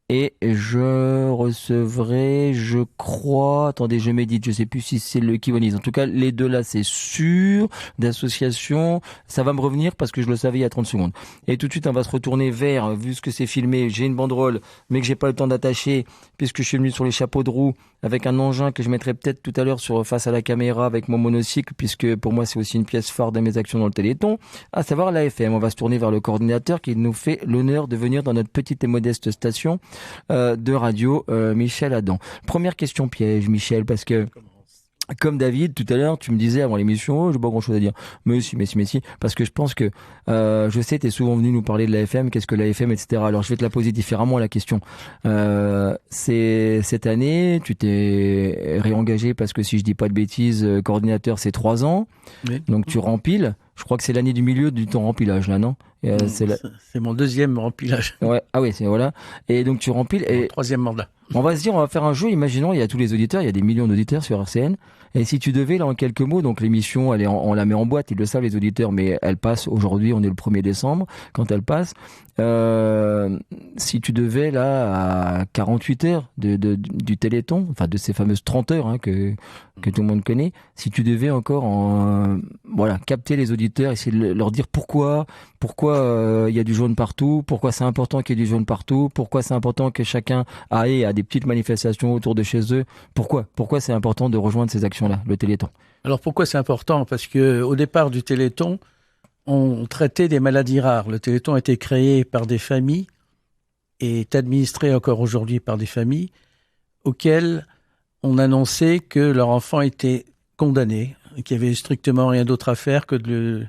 Et je recevrai, je crois, attendez, je médite, je sais plus si c'est le Kiwanis. En tout cas, les deux là, c'est sûr, d'association. Ça va me revenir parce que je le savais il y a 30 secondes. Et tout de suite, on va se retourner vers, vu ce que c'est filmé, j'ai une banderole, mais que j'ai pas le temps d'attacher, puisque je suis venu sur les chapeaux de roue, avec un engin que je mettrai peut-être tout à l'heure face à la caméra avec mon monocycle, puisque pour moi, c'est aussi une pièce phare de mes actions dans le Téléthon, à savoir l'AFM. On va se tourner vers le coordinateur qui nous fait l'honneur de venir dans notre petite et modeste station de radio, Michel Adam. Première question piège, Michel, parce que comme David, tout à l'heure, tu me disais avant l'émission, j'ai pas grand chose à dire. Mais si, parce que je pense que, je sais, t'es souvent venu nous parler de l'AFM, qu'est-ce que l'AFM, etc. Alors, je vais te la poser différemment, la question. C'est cette année, tu t'es réengagé parce que si je dis pas de bêtises, coordinateur, c'est 3 ans. Oui. Donc, tu rempiles. Je crois que c'est l'année du milieu du ton rempilage, là, non? C'est mon 2e rempilage. Ouais. Ah oui, voilà. Et donc, tu rempiles. Et 3e mandat. On va se dire, on va faire un jeu. Imaginons, il y a tous les auditeurs, il y a des millions d'auditeurs sur RCN. Et si tu devais, là, en quelques mots, donc l'émission, on la met en boîte, ils le savent, les auditeurs, mais elle passe aujourd'hui, on est le 1er décembre, quand elle passe. Si tu devais, là, à 48 heures du Téléthon, enfin, de ces fameuses 30 heures, hein, que tout le monde connaît, si tu devais encore capter les auditeurs, essayer de leur dire pourquoi il y a du jaune partout, pourquoi c'est important qu'il y ait du jaune partout, pourquoi c'est important que chacun aille à des petites manifestations autour de chez eux, pourquoi c'est important de rejoindre ces actions-là, le Téléthon. Alors pourquoi c'est important? Parce que au départ du Téléthon, on traitait des maladies rares. Le Téléthon a été créé par des familles et est administré encore aujourd'hui par des familles auxquelles on annonçait que leur enfant était condamné, qu'il n'y avait strictement rien d'autre à faire que de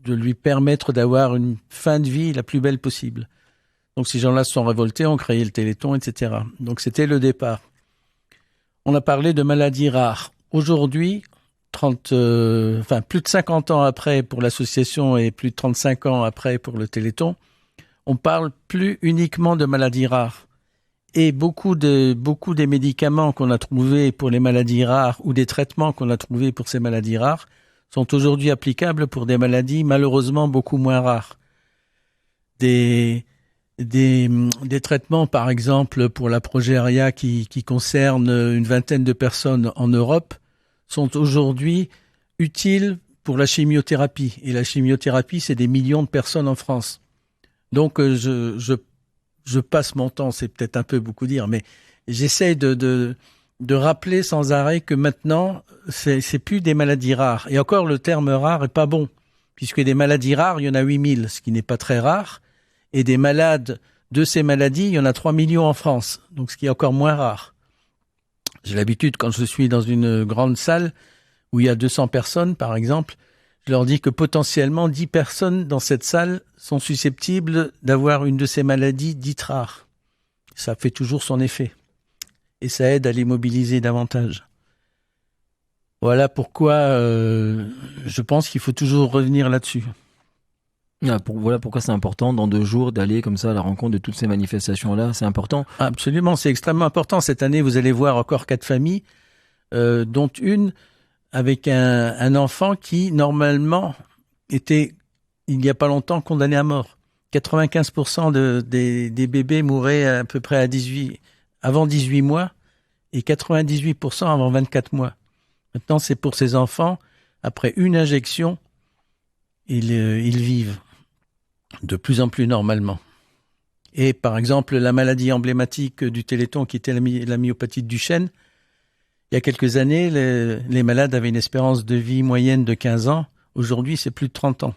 lui permettre d'avoir une fin de vie la plus belle possible. Donc ces gens-là se sont révoltés, ont créé le Téléthon, etc. Donc c'était le départ. On a parlé de maladies rares. Aujourd'hui, plus de 50 ans après pour l'association et plus de 35 ans après pour le Téléthon, on parle plus uniquement de maladies rares. Et beaucoup des médicaments qu'on a trouvés pour les maladies rares ou des traitements qu'on a trouvés pour ces maladies rares sont aujourd'hui applicables pour des maladies malheureusement beaucoup moins rares. Des traitements, par exemple, pour la progéria qui concerne une vingtaine de personnes en Europe sont aujourd'hui utiles pour la chimiothérapie. Et la chimiothérapie, c'est des millions de personnes en France. Donc, je passe mon temps, c'est peut-être un peu beaucoup dire, mais j'essaie de rappeler sans arrêt que maintenant, c'est plus des maladies rares. Et encore, le terme rare est pas bon, puisque des maladies rares, il y en a 8000, ce qui n'est pas très rare. Et des malades de ces maladies, il y en a 3 millions en France, donc ce qui est encore moins rare. J'ai l'habitude, quand je suis dans une grande salle où il y a 200 personnes, par exemple, je leur dis que potentiellement 10 personnes dans cette salle sont susceptibles d'avoir une de ces maladies dites rares. Ça fait toujours son effet. Et ça aide à les mobiliser davantage. Voilà pourquoi je pense qu'il faut toujours revenir là-dessus. Voilà pourquoi c'est important dans 2 jours d'aller comme ça à la rencontre de toutes ces manifestations-là. C'est important. Absolument, c'est extrêmement important. Cette année, vous allez voir encore 4 familles, dont une avec un enfant qui, normalement, était, il n'y a pas longtemps, condamné à mort. 95% des bébés mouraient à peu près avant 18 mois et 98% avant 24 mois. Maintenant, c'est pour ces enfants, après une injection, ils vivent de plus en plus normalement. Et par exemple, la maladie emblématique du Téléthon, qui était la myopathie de Duchenne, il y a quelques années, les malades avaient une espérance de vie moyenne de 15 ans. Aujourd'hui, c'est plus de 30 ans.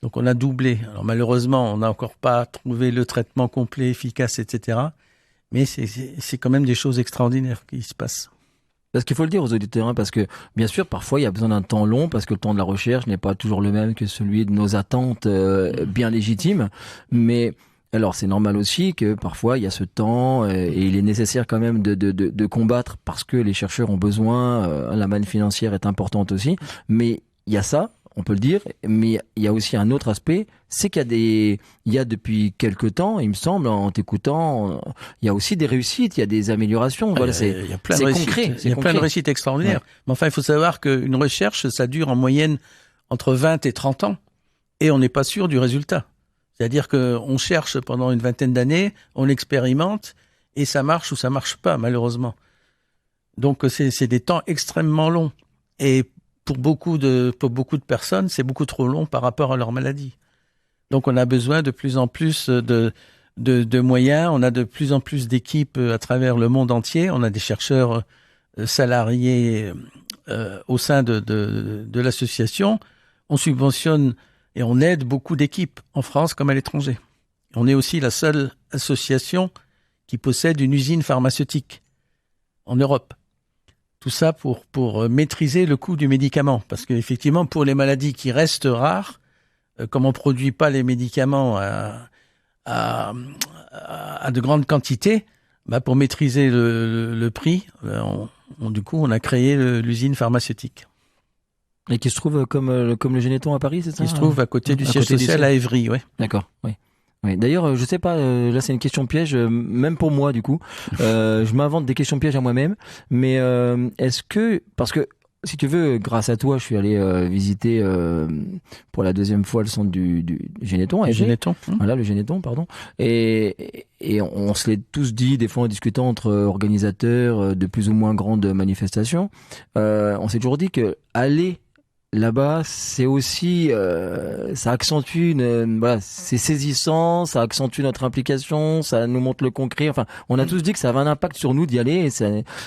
Donc on a doublé. Alors malheureusement, on n'a encore pas trouvé le traitement complet, efficace, etc. Mais c'est quand même des choses extraordinaires qui se passent. Parce qu'il faut le dire aux auditeurs, hein, parce que bien sûr, parfois, il y a besoin d'un temps long, parce que le temps de la recherche n'est pas toujours le même que celui de nos attentes bien légitimes. Mais alors, c'est normal aussi que parfois, il y a ce temps et il est nécessaire quand même de combattre parce que les chercheurs ont besoin, la manne financière est importante aussi. Mais il y a ça, on peut le dire, mais il y a aussi un autre aspect, c'est il y a depuis quelque temps, il me semble, en t'écoutant, il y a aussi des réussites, il y a des améliorations. Voilà, il y a plein de réussites. Concret. Il y a plein de réussites extraordinaires. Ouais. Mais enfin, il faut savoir qu'une recherche, ça dure en moyenne entre 20 et 30 ans. Et on n'est pas sûr du résultat. C'est-à-dire qu'on cherche pendant une vingtaine d'années, on expérimente, et ça marche ou ça marche pas, malheureusement. Donc, c'est des temps extrêmement longs. Et pour beaucoup de personnes, c'est beaucoup trop long par rapport à leur maladie. Donc, on a besoin de plus en plus de moyens. On a de plus en plus d'équipes à travers le monde entier. On a des chercheurs salariés au sein de l'association. On subventionne et on aide beaucoup d'équipes en France comme à l'étranger. On est aussi la seule association qui possède une usine pharmaceutique en Europe. Tout ça pour maîtriser le coût du médicament. Parce qu'effectivement, pour les maladies qui restent rares, comme on ne produit pas les médicaments à de grandes quantités, pour maîtriser le prix, du coup, on a créé l'usine pharmaceutique. Et qui se trouve comme le Généton à Paris, c'est ça ? Qui se trouve à côté du siège social à Évry, oui. D'accord, oui. Oui. D'ailleurs, je sais pas, là c'est une question piège, même pour moi du coup. Je m'invente des questions pièges à moi-même, mais est-ce que, parce que si tu veux, grâce à toi, je suis allé visiter pour la deuxième fois le centre du Généton. Le Généton. Voilà, le Généton, pardon. Et on se l'est tous dit, des fois en discutant entre organisateurs de plus ou moins grandes manifestations, on s'est toujours dit que aller là-bas, c'est aussi, ça accentue voilà, c'est saisissant, ça accentue notre implication, ça nous montre le concret. Enfin, on a tous dit que ça avait un impact sur nous d'y aller.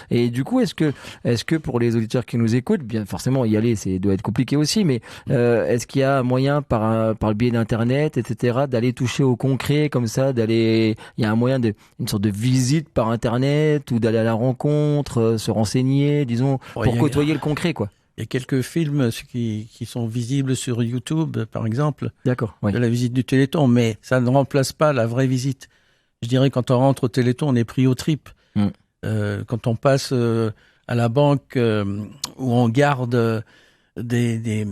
Et du coup, est-ce que pour les auditeurs qui nous écoutent, bien forcément y aller, doit être compliqué aussi, mais est-ce qu'il y a moyen par le biais d'internet, etc., d'aller toucher au concret comme ça, il y a un moyen une sorte de visite par internet ou d'aller à la rencontre, se renseigner, disons, pour côtoyer le concret, quoi. Il y a quelques films qui sont visibles sur YouTube, par exemple, d'accord, oui. De la visite du Téléthon, mais ça ne remplace pas la vraie visite. Je dirais quand on rentre au Téléthon, on est pris aux tripes. Quand on passe à la banque où on garde des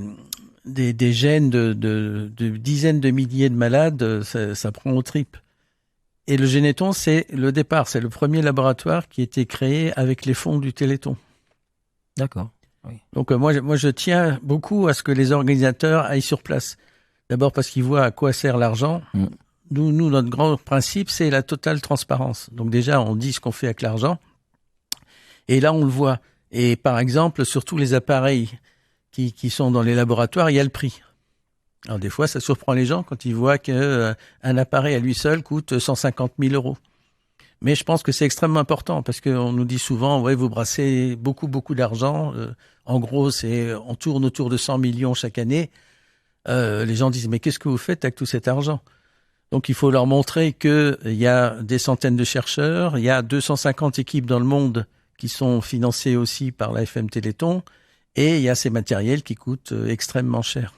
gènes de dizaines de milliers de malades, ça prend aux tripes. Et le Généton, c'est le départ, c'est le premier laboratoire qui a été créé avec les fonds du Téléthon. D'accord. Oui. Donc moi, je tiens beaucoup à ce que les organisateurs aillent sur place. D'abord parce qu'ils voient à quoi sert l'argent. Nous, notre grand principe, c'est la totale transparence. Donc déjà, on dit ce qu'on fait avec l'argent. Et là, on le voit. Et par exemple, sur tous les appareils qui sont dans les laboratoires, il y a le prix. Alors des fois, ça surprend les gens quand ils voient qu'un appareil à lui seul coûte 150 000 €. Mais je pense que c'est extrêmement important parce qu'on nous dit souvent, ouais, vous brassez beaucoup d'argent. En gros, on tourne autour de 100 millions chaque année. Les gens disent, mais qu'est-ce que vous faites avec tout cet argent ? Donc, il faut leur montrer qu'il y a des centaines de chercheurs, il y a 250 équipes dans le monde qui sont financées aussi par la FM Téléthon, et il y a ces matériels qui coûtent extrêmement cher.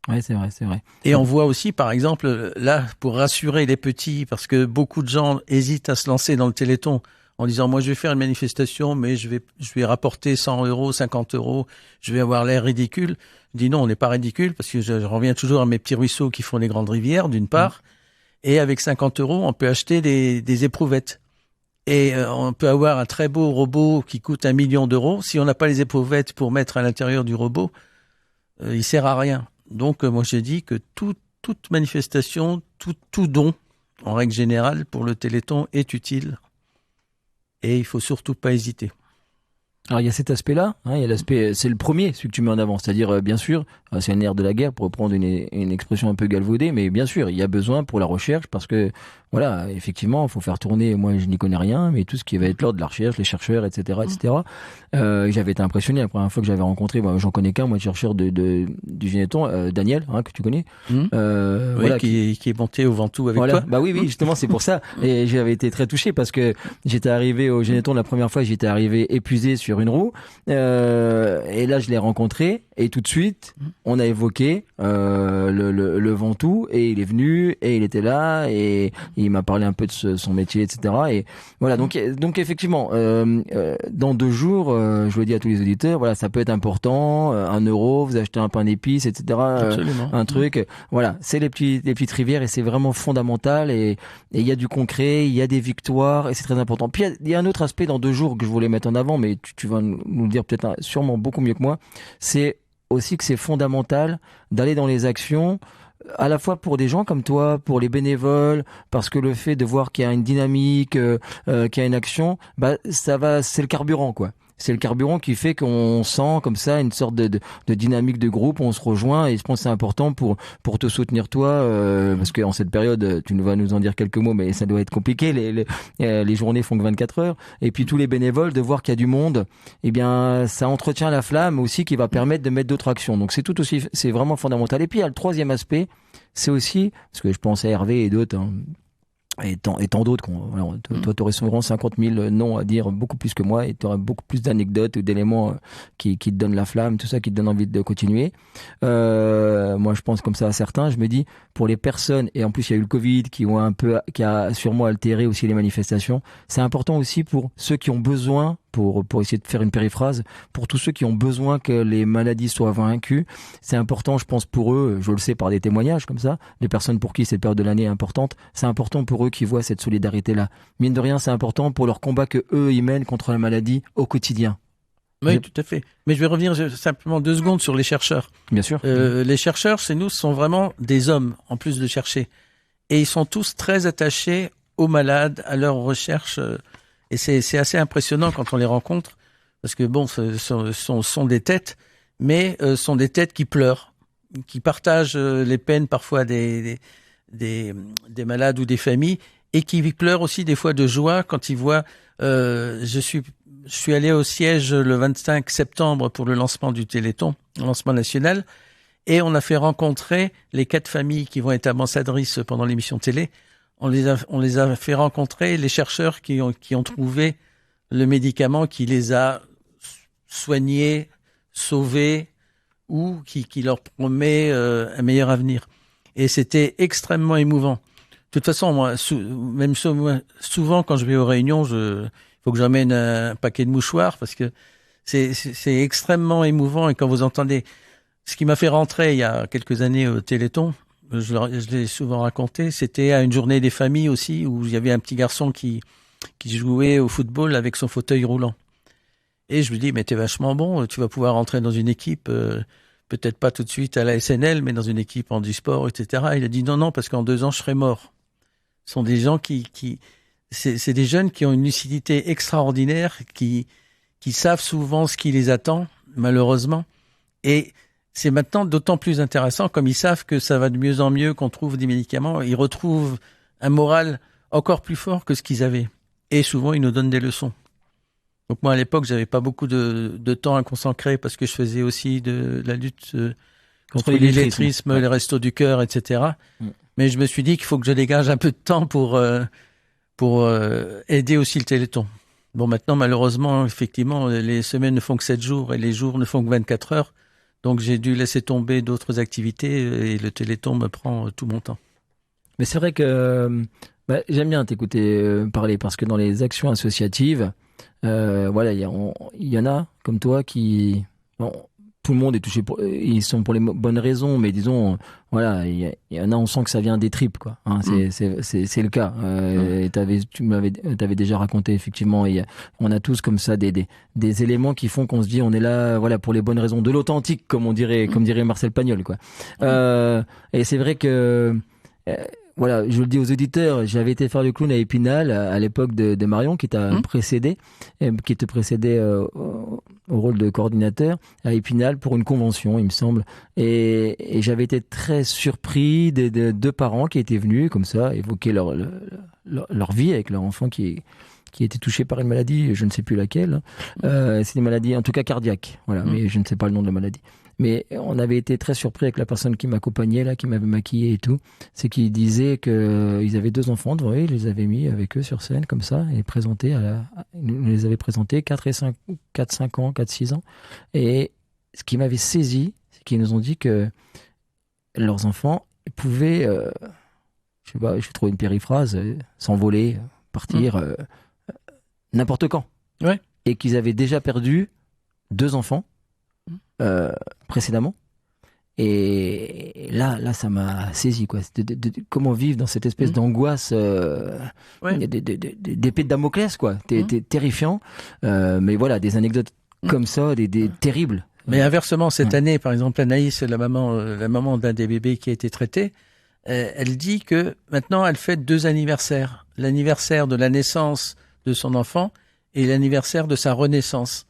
Oui, c'est vrai. Et on voit aussi, par exemple, là, pour rassurer les petits, parce que beaucoup de gens hésitent à se lancer dans le Téléthon en disant, moi, je vais faire une manifestation, mais je vais rapporter 100 €, 50 €, je vais avoir l'air ridicule. Je dis non, on n'est pas ridicule, parce que je reviens toujours à mes petits ruisseaux qui font les grandes rivières, d'une part, et avec 50 €, on peut acheter des éprouvettes. Et on peut avoir un très beau robot qui coûte 1 million €. Si on n'a pas les éprouvettes pour mettre à l'intérieur du robot, il sert à rien. Donc, moi, j'ai dit que toute manifestation, tout don, en règle générale, pour le Téléthon, est utile. Et il faut surtout pas hésiter. Alors il y a cet aspect-là, hein, il y a l'aspect, c'est le premier, celui que tu mets en avant, c'est-à-dire bien sûr, c'est un nerf de la guerre pour reprendre une expression un peu galvaudée, mais bien sûr il y a besoin pour la recherche parce que voilà, effectivement, il faut faire tourner. Moi, je n'y connais rien, mais tout ce qui va être l'ordre de la recherche, les chercheurs, etc., etc. J'avais été impressionné la première fois que j'avais rencontré. J'en connais qu'un, moi, chercheur du Généton, Daniel, hein, que tu connais. Oui, Voilà, qui est monté au Ventoux avec toi. Bah oui, justement, c'est pour ça. Et j'avais été très touché parce que j'étais arrivé au Généton la première fois, j'étais arrivé épuisé sur une roue. Et là, je l'ai rencontré et tout de suite, on a évoqué le Ventoux et il est venu et il était là et il m'a parlé un peu de son métier, etc. Et voilà, donc effectivement, dans 2 jours, je le dis à tous les auditeurs, voilà, ça peut être important. 1 euro, vous achetez un pain d'épices, etc. Un truc, voilà, c'est les petites rivières et c'est vraiment fondamental. Et il y a du concret, il y a des victoires et c'est très important. Puis il y a un autre aspect dans 2 jours que je voulais mettre en avant, mais tu vas nous le dire peut-être sûrement beaucoup mieux que moi. C'est aussi que c'est fondamental d'aller dans les actions, à la fois pour des gens comme toi, pour les bénévoles, parce que le fait de voir qu'il y a une dynamique, qu'il y a une action, bah c'est le carburant, quoi. C'est le carburant qui fait qu'on sent comme ça une sorte de dynamique de groupe, on se rejoint et je pense que c'est important pour te soutenir toi, parce qu'en cette période, tu vas nous en dire quelques mots, mais ça doit être compliqué, les journées font que 24 heures, et puis tous les bénévoles, de voir qu'il y a du monde, eh bien ça entretient la flamme aussi qui va permettre de mettre d'autres actions. Donc c'est vraiment fondamental. Et puis il y a le troisième aspect, c'est aussi, parce que je pense à Hervé et d'autres, hein, et tant d'autres, toi tu aurais souvent 50 000 noms à dire, beaucoup plus que moi, et tu aurais beaucoup plus d'anecdotes ou d'éléments qui te donnent la flamme, tout ça qui te donne envie de continuer. Moi je pense comme ça à certains, je me dis pour les personnes, et en plus il y a eu le Covid qui a sûrement altéré aussi les manifestations, c'est important aussi pour ceux qui ont besoin, pour essayer de faire une périphrase, pour tous ceux qui ont besoin que les maladies soient vaincues, c'est important, je pense pour eux, je le sais par des témoignages comme ça, des personnes pour qui cette période de l'année est importante, c'est important pour eux qui voient cette solidarité-là. Mine de rien, c'est important pour leur combat que eux ils mènent contre la maladie au quotidien. Oui, tout à fait. Mais je vais revenir simplement 2 secondes sur les chercheurs. Bien sûr. Les chercheurs, chez nous, sont vraiment des hommes, en plus de chercher. Et ils sont tous très attachés aux malades, à leurs recherches. Et c'est assez impressionnant quand on les rencontre, parce que bon, ce sont des têtes, mais sont des têtes qui pleurent, qui partagent les peines parfois des malades ou des familles, et qui pleurent aussi des fois de joie quand ils voient. Je suis allé au siège le 25 septembre pour le lancement du Téléthon, le lancement national, et on a fait rencontrer les 4 familles qui vont être ambassadrices pendant l'émission télé. On les a fait rencontrer les chercheurs qui ont trouvé le médicament qui les a soignés, sauvés, ou qui leur promet un meilleur avenir. Et c'était extrêmement émouvant. De toute façon, moi, souvent quand je vais aux réunions, faut que j'emmène un paquet de mouchoirs parce que c'est extrêmement émouvant. Et quand vous entendez ce qui m'a fait rentrer il y a quelques années au Téléthon, je l'ai souvent raconté, c'était à une journée des familles aussi où il y avait un petit garçon qui jouait au football avec son fauteuil roulant. Et je lui dis, mais t'es vachement bon, tu vas pouvoir rentrer dans une équipe, peut-être pas tout de suite à la SNL, mais dans une équipe en e-sport, etc. Il a dit non, parce qu'en 2 ans, je serai mort. Ce sont des gens c'est des jeunes qui ont une lucidité extraordinaire, qui savent souvent ce qui les attend, malheureusement. Et c'est maintenant d'autant plus intéressant, comme ils savent que ça va de mieux en mieux, qu'on trouve des médicaments, ils retrouvent un moral encore plus fort que ce qu'ils avaient. Et souvent, ils nous donnent des leçons. Donc moi, à l'époque, j'avais pas beaucoup de temps à consacrer parce que je faisais aussi de la lutte contre l'illettrisme, les restos du cœur, etc. Mais je me suis dit qu'il faut que je dégage un peu de temps pour aider aussi le Téléthon. Bon, maintenant, malheureusement, effectivement, les semaines ne font que 7 jours et les jours ne font que 24 heures. Donc, j'ai dû laisser tomber d'autres activités et le Téléthon me prend tout mon temps. Mais c'est vrai que j'aime bien t'écouter parler parce que dans les actions associatives, voilà, il y en a comme toi qui... Bon, tout le monde est touché, ils sont pour les bonnes raisons, mais disons, voilà, il y en a, on sent que ça vient des tripes, quoi. Hein, c'est le cas. T'avais déjà raconté, effectivement, on a tous comme ça des éléments qui font qu'on se dit, on est là, voilà, pour les bonnes raisons, de l'authentique, comme dirait Marcel Pagnol, quoi. Et c'est vrai que voilà, je le dis aux auditeurs, j'avais été faire le clown à Épinal à l'époque de Marion qui t'a précédé, qui te précédait au rôle de coordinateur à Épinal pour une convention, il me semble. Et j'avais été très surpris des deux parents qui étaient venus comme ça évoquer leur vie avec leur enfant qui était touché par une maladie, je ne sais plus laquelle. C'est une maladie, en tout cas cardiaque, voilà, mais je ne sais pas le nom de la maladie. Mais on avait été très surpris avec la personne qui m'accompagnait, là, qui m'avait maquillé et tout. C'est qu'ils disaient qu'ils avaient 2 enfants devant eux, ils les avaient mis avec eux sur scène, comme ça, et présentés ils nous les avaient présentés 4, 5 ans, 4, 6 ans. Et ce qui m'avait saisi, c'est qu'ils nous ont dit que leurs enfants pouvaient, je sais pas, je vais trouver une périphrase, s'envoler, partir, n'importe quand. Ouais. Et qu'ils avaient déjà perdu 2 enfants précédemment, et là ça m'a saisi, quoi. Comment vivre dans cette espèce d'angoisse, d'épée de Damoclès, quoi. T'es terrifiant, mais voilà, des anecdotes comme ça, des terribles. Mais inversement, cette année, par exemple, Anaïs, la maman d'un des bébés qui a été traité, elle dit que maintenant elle fête 2 anniversaires, l'anniversaire de la naissance de son enfant et l'anniversaire de sa renaissance.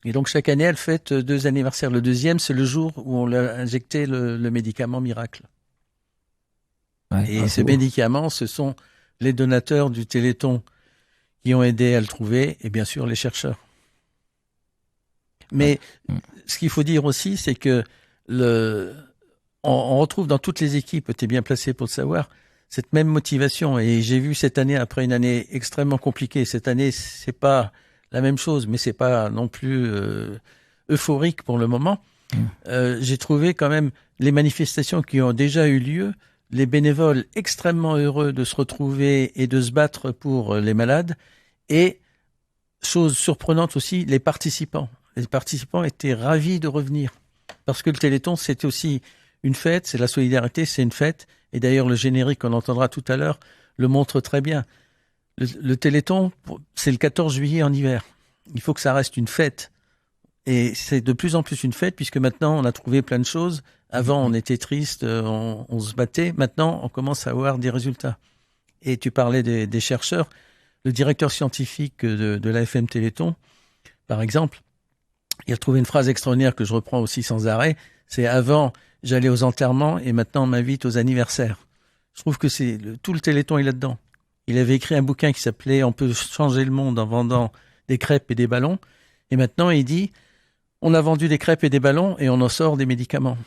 Et donc, chaque année, elle fête 2 anniversaires. Le deuxième, c'est le jour où on lui a injecté le médicament miracle. Ouais, et ce médicament, ce sont les donateurs du Téléthon qui ont aidé à le trouver, et bien sûr, les chercheurs. Mais ce qu'il faut dire aussi, c'est que on retrouve dans toutes les équipes, tu es bien placé pour le savoir, cette même motivation. Et j'ai vu cette année, après une année extrêmement compliquée, cette année, c'est pas la même chose, mais c'est pas non plus euphorique pour le moment. J'ai trouvé quand même les manifestations qui ont déjà eu lieu, les bénévoles extrêmement heureux de se retrouver et de se battre pour les malades, et chose surprenante aussi, les participants. Les participants étaient ravis de revenir, parce que le Téléthon, c'est aussi une fête, c'est la solidarité, c'est une fête, et d'ailleurs le générique qu'on entendra tout à l'heure le montre très bien. Le Téléthon, c'est le 14 juillet en hiver. Il faut que ça reste une fête. Et c'est de plus en plus une fête, puisque maintenant, on a trouvé plein de choses. Avant, on était triste, on se battait. Maintenant, on commence à avoir des résultats. Et tu parlais des chercheurs. Le directeur scientifique de l'AFM Téléthon, par exemple, il a trouvé une phrase extraordinaire que je reprends aussi sans arrêt. C'est « Avant, j'allais aux enterrements et maintenant, on m'invite aux anniversaires ». Je trouve que tout le Téléthon est là-dedans. Il avait écrit un bouquin qui s'appelait « On peut changer le monde en vendant des crêpes et des ballons ». Et maintenant, il dit « On a vendu des crêpes et des ballons et on en sort des médicaments ».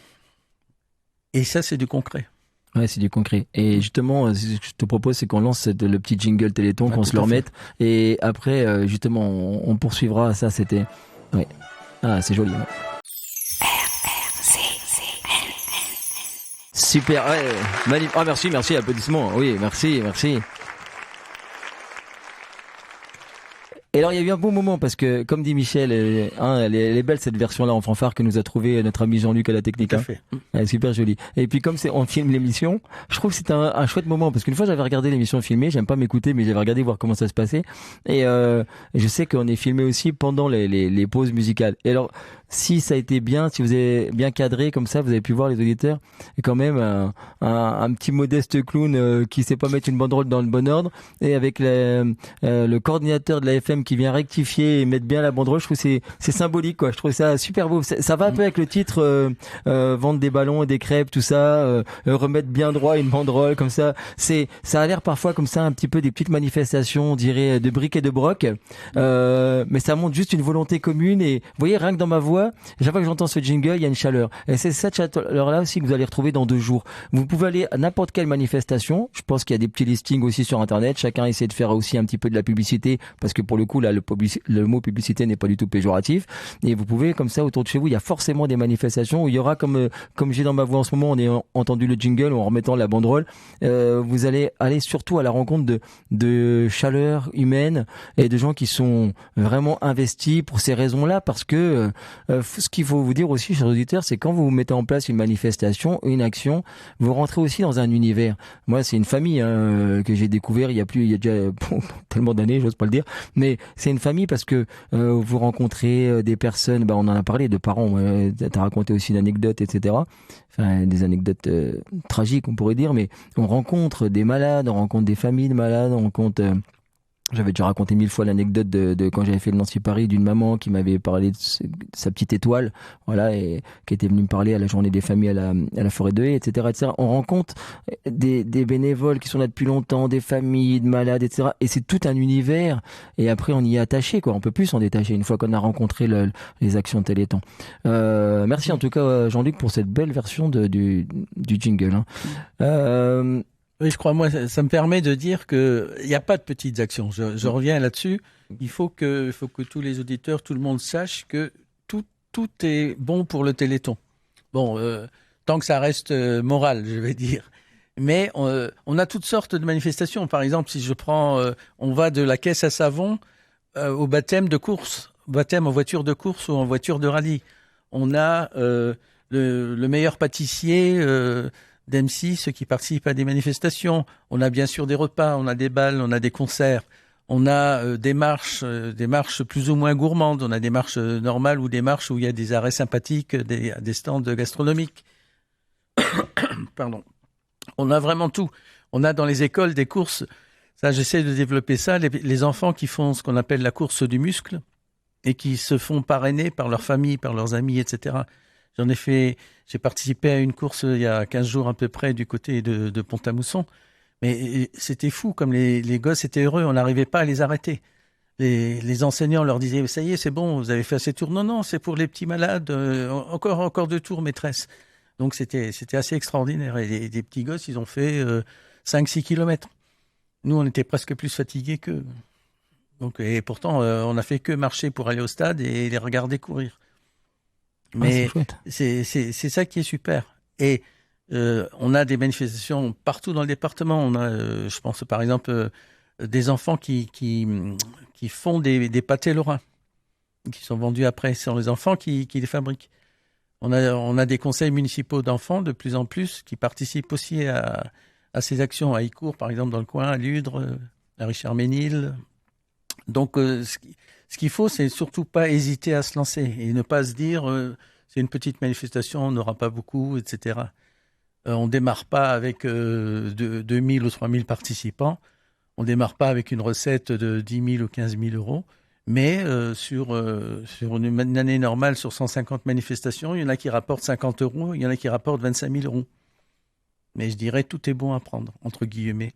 Et ça, c'est du concret. Ouais, c'est du concret. Et justement, ce que je te propose, c'est qu'on lance le petit jingle Téléthon, qu'on se le remette. Et après, justement, on poursuivra. Ça, c'était... Ouais. Ah, c'est joli. Ouais. Super. Ouais. Ah, merci, applaudissements. Oui, merci. Et alors, il y a eu un bon moment parce que, comme dit Michel, elle est belle cette version-là en fanfare que nous a trouvé notre ami Jean-Luc à la technique. Tout à fait. Elle est super jolie. Et puis, comme on filme l'émission, je trouve que c'était un chouette moment parce qu'une fois, j'avais regardé l'émission filmée, j'aime pas m'écouter, mais j'avais regardé voir comment ça se passait. Et je sais qu'on est filmé aussi pendant les pauses musicales. Et alors, si ça a été bien, si vous avez bien cadré comme ça, vous avez pu voir les auditeurs, et quand même un petit modeste clown qui sait pas mettre une banderole dans le bon ordre, et avec le coordinateur de la FM qui vient rectifier et mettre bien la banderole. Je trouve que c'est symbolique, quoi. Je trouve ça super beau. Ça va un peu avec le titre vendre des ballons et des crêpes, tout ça, remettre bien droit une banderole comme ça. Ça a l'air parfois comme ça un petit peu des petites manifestations, on dirait de briques et de broc, mais ça montre juste une volonté commune. Et vous voyez, rien que dans ma voix, chaque fois que j'entends ce jingle, il y a une chaleur. Et c'est cette chaleur-là aussi que vous allez retrouver dans 2 jours. Vous pouvez aller à n'importe quelle manifestation. Je pense qu'il y a des petits listings aussi sur Internet. Chacun essaie de faire aussi un petit peu de la publicité, parce que pour le coup, là, le mot publicité n'est pas du tout péjoratif. Et vous pouvez, comme ça, autour de chez vous, il y a forcément des manifestations où il y aura, comme j'ai dans ma voix en ce moment, on a entendu le jingle en remettant la banderole. Vous allez aller surtout à la rencontre de chaleur humaine et de gens qui sont vraiment investis pour ces raisons-là, parce que ce qu'il faut vous dire aussi, chers auditeurs, c'est quand vous mettez en place une manifestation, une action, vous rentrez aussi dans un univers. Moi, c'est une famille que j'ai découvert il y a déjà tellement d'années, j'ose pas le dire, mais c'est une famille parce que vous rencontrez des personnes, on en a parlé, de parents, t'as raconté aussi une anecdote, etc. Enfin, des anecdotes tragiques, on pourrait dire, mais on rencontre des malades, on rencontre des familles de malades, on rencontre... J'avais déjà raconté 1000 fois l'anecdote de quand j'avais fait le Nancy-Paris d'une maman qui m'avait parlé de sa petite étoile, voilà, et qui était venue me parler à la journée des familles à la forêt de Haye, etc., etc. On rencontre des bénévoles qui sont là depuis longtemps, des familles de malades, etc. Et c'est tout un univers. Et après, on y est attaché, quoi. On peut plus s'en détacher une fois qu'on a rencontré les actions de Téléthon. Merci en tout cas, Jean-Luc, pour cette belle version du jingle. Hein. Oui, je crois, moi, ça me permet de dire que il n'y a pas de petites actions. Je reviens là-dessus. Il faut que tous les auditeurs, tout le monde sache que tout est bon pour le Téléthon. Bon, tant que ça reste moral, je vais dire. Mais on a toutes sortes de manifestations. Par exemple, si je prends, on va de la caisse à savon au baptême de course, baptême en voiture de course ou en voiture de rallye. On a le meilleur pâtissier d'M6 qui participent à des manifestations. On a bien sûr des repas, on a des bals, on a des concerts, on a des marches plus ou moins gourmandes, on a des marches normales ou des marches où il y a des arrêts sympathiques, des stands gastronomiques. Pardon. On a vraiment tout. On a dans les écoles des courses, ça j'essaie de développer ça, les enfants qui font ce qu'on appelle la course du muscle et qui se font parrainer par leur famille, par leurs amis, etc. J'ai participé à une course il y a 15 jours à peu près du côté de Pont-à-Mousson. Mais c'était fou, comme les gosses étaient heureux, on n'arrivait pas à les arrêter. Les enseignants leur disaient, ça y est, c'est bon, vous avez fait assez de tours. Non, c'est pour les petits malades, encore 2 tours, maîtresse. Donc c'était assez extraordinaire. Et les petits gosses, ils ont fait 5-6 kilomètres. Nous, on était presque plus fatigués qu'eux. Et pourtant, on n'a fait que marcher pour aller au stade et les regarder courir. Mais c'est ça qui est super. Et on a des manifestations partout dans le département. On a, je pense par exemple, des enfants qui font des pâtés lorrains, qui sont vendus après. Ce sont les enfants qui les fabriquent. On a des conseils municipaux d'enfants de plus en plus qui participent aussi à ces actions. À Icourt, par exemple, dans le coin, à Ludre, à Richard-Ménil. Donc, ce qu'il faut, c'est surtout pas hésiter à se lancer et ne pas se dire c'est une petite manifestation, on n'aura pas beaucoup, etc. On démarre pas avec 2000 ou 3000 participants, on démarre pas avec une recette de 10 000 ou 15 000 euros, mais sur une année normale, sur 150 manifestations, il y en a qui rapportent 50 euros, il y en a qui rapportent 25 000 euros. Mais je dirais tout est bon à prendre, entre guillemets.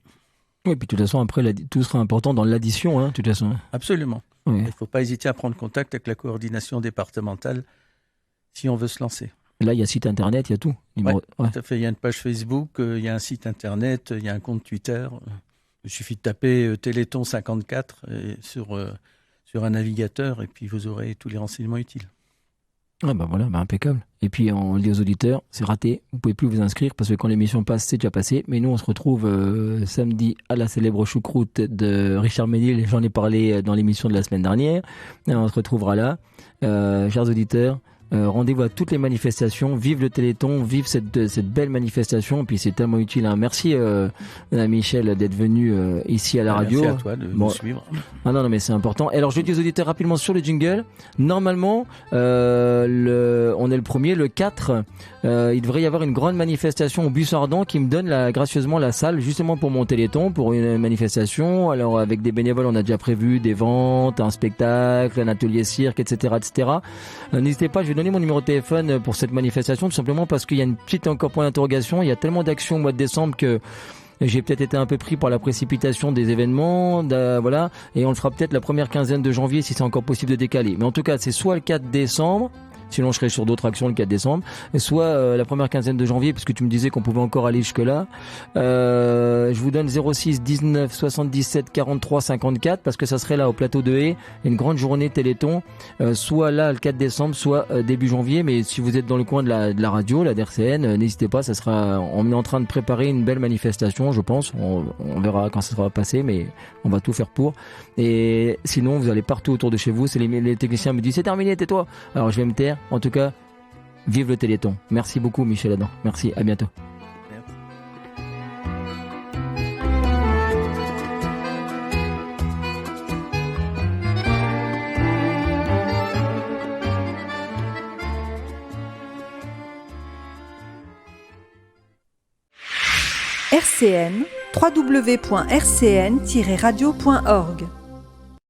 Oui, puis de toute façon, après, tout sera important dans l'addition, hein, de toute façon. Absolument. Oui. Il ne faut pas hésiter à prendre contact avec la coordination départementale si on veut se lancer. Là, il y a site internet, il y a tout. Ouais. Tout à fait. Il y a une page Facebook, il y a un site internet, il y a un compte Twitter. Il suffit de taper Téléthon 54 sur un navigateur et puis vous aurez tous les renseignements utiles. Ah voilà, impeccable. Et puis on le dit aux auditeurs, c'est raté, vous pouvez plus vous inscrire parce que quand l'émission passe, c'est déjà passé. Mais nous, on se retrouve samedi à la célèbre choucroute de Richard Ménil. J'en ai parlé dans l'émission de la semaine dernière. Et on se retrouvera là. Chers auditeurs, rendez-vous à toutes les manifestations. Vive le Téléthon, vive cette belle manifestation. Et puis c'est tellement utile. Hein. Merci Michel d'être venu ici à la radio. Merci à toi de nous suivre. Ah non, mais c'est important. Alors je dis aux auditeurs rapidement sur le jingle. Normalement, on est le premier, le 4. Il devrait y avoir une grande manifestation au bus ardent qui me donne gracieusement la salle justement pour mon Téléthon, pour une manifestation. Alors avec des bénévoles, on a déjà prévu des ventes, un spectacle, un atelier cirque, etc., etc. N'hésitez pas, je vais donner mon numéro de téléphone pour cette manifestation, tout simplement parce qu'il y a une petite encore point d'interrogation. Il y a tellement d'actions au mois de décembre que j'ai peut-être été un peu pris par la précipitation des événements, voilà. Et on le fera peut-être la première quinzaine de janvier si c'est encore possible de décaler. Mais en tout cas, c'est soit le 4 décembre. Sinon, je serai sur d'autres actions le 4 décembre. Soit la première quinzaine de janvier, puisque tu me disais qu'on pouvait encore aller jusque-là. Je vous donne 06 19 77 43 54, parce que ça serait là au plateau de Haye, une grande journée Téléthon. Soit là le 4 décembre, soit début janvier. Mais si vous êtes dans le coin de la radio, la DRCN, n'hésitez pas. Ça sera. On est en train de préparer une belle manifestation, je pense. On verra quand ça sera passé, mais on va tout faire pour. Et sinon, vous allez partout autour de chez vous. Les techniciens me disent c'est terminé, tais-toi. Alors je vais me taire. En tout cas, vive le Téléthon. Merci beaucoup, Michel Adam. Merci, à bientôt. RCN, www.rcn-radio.org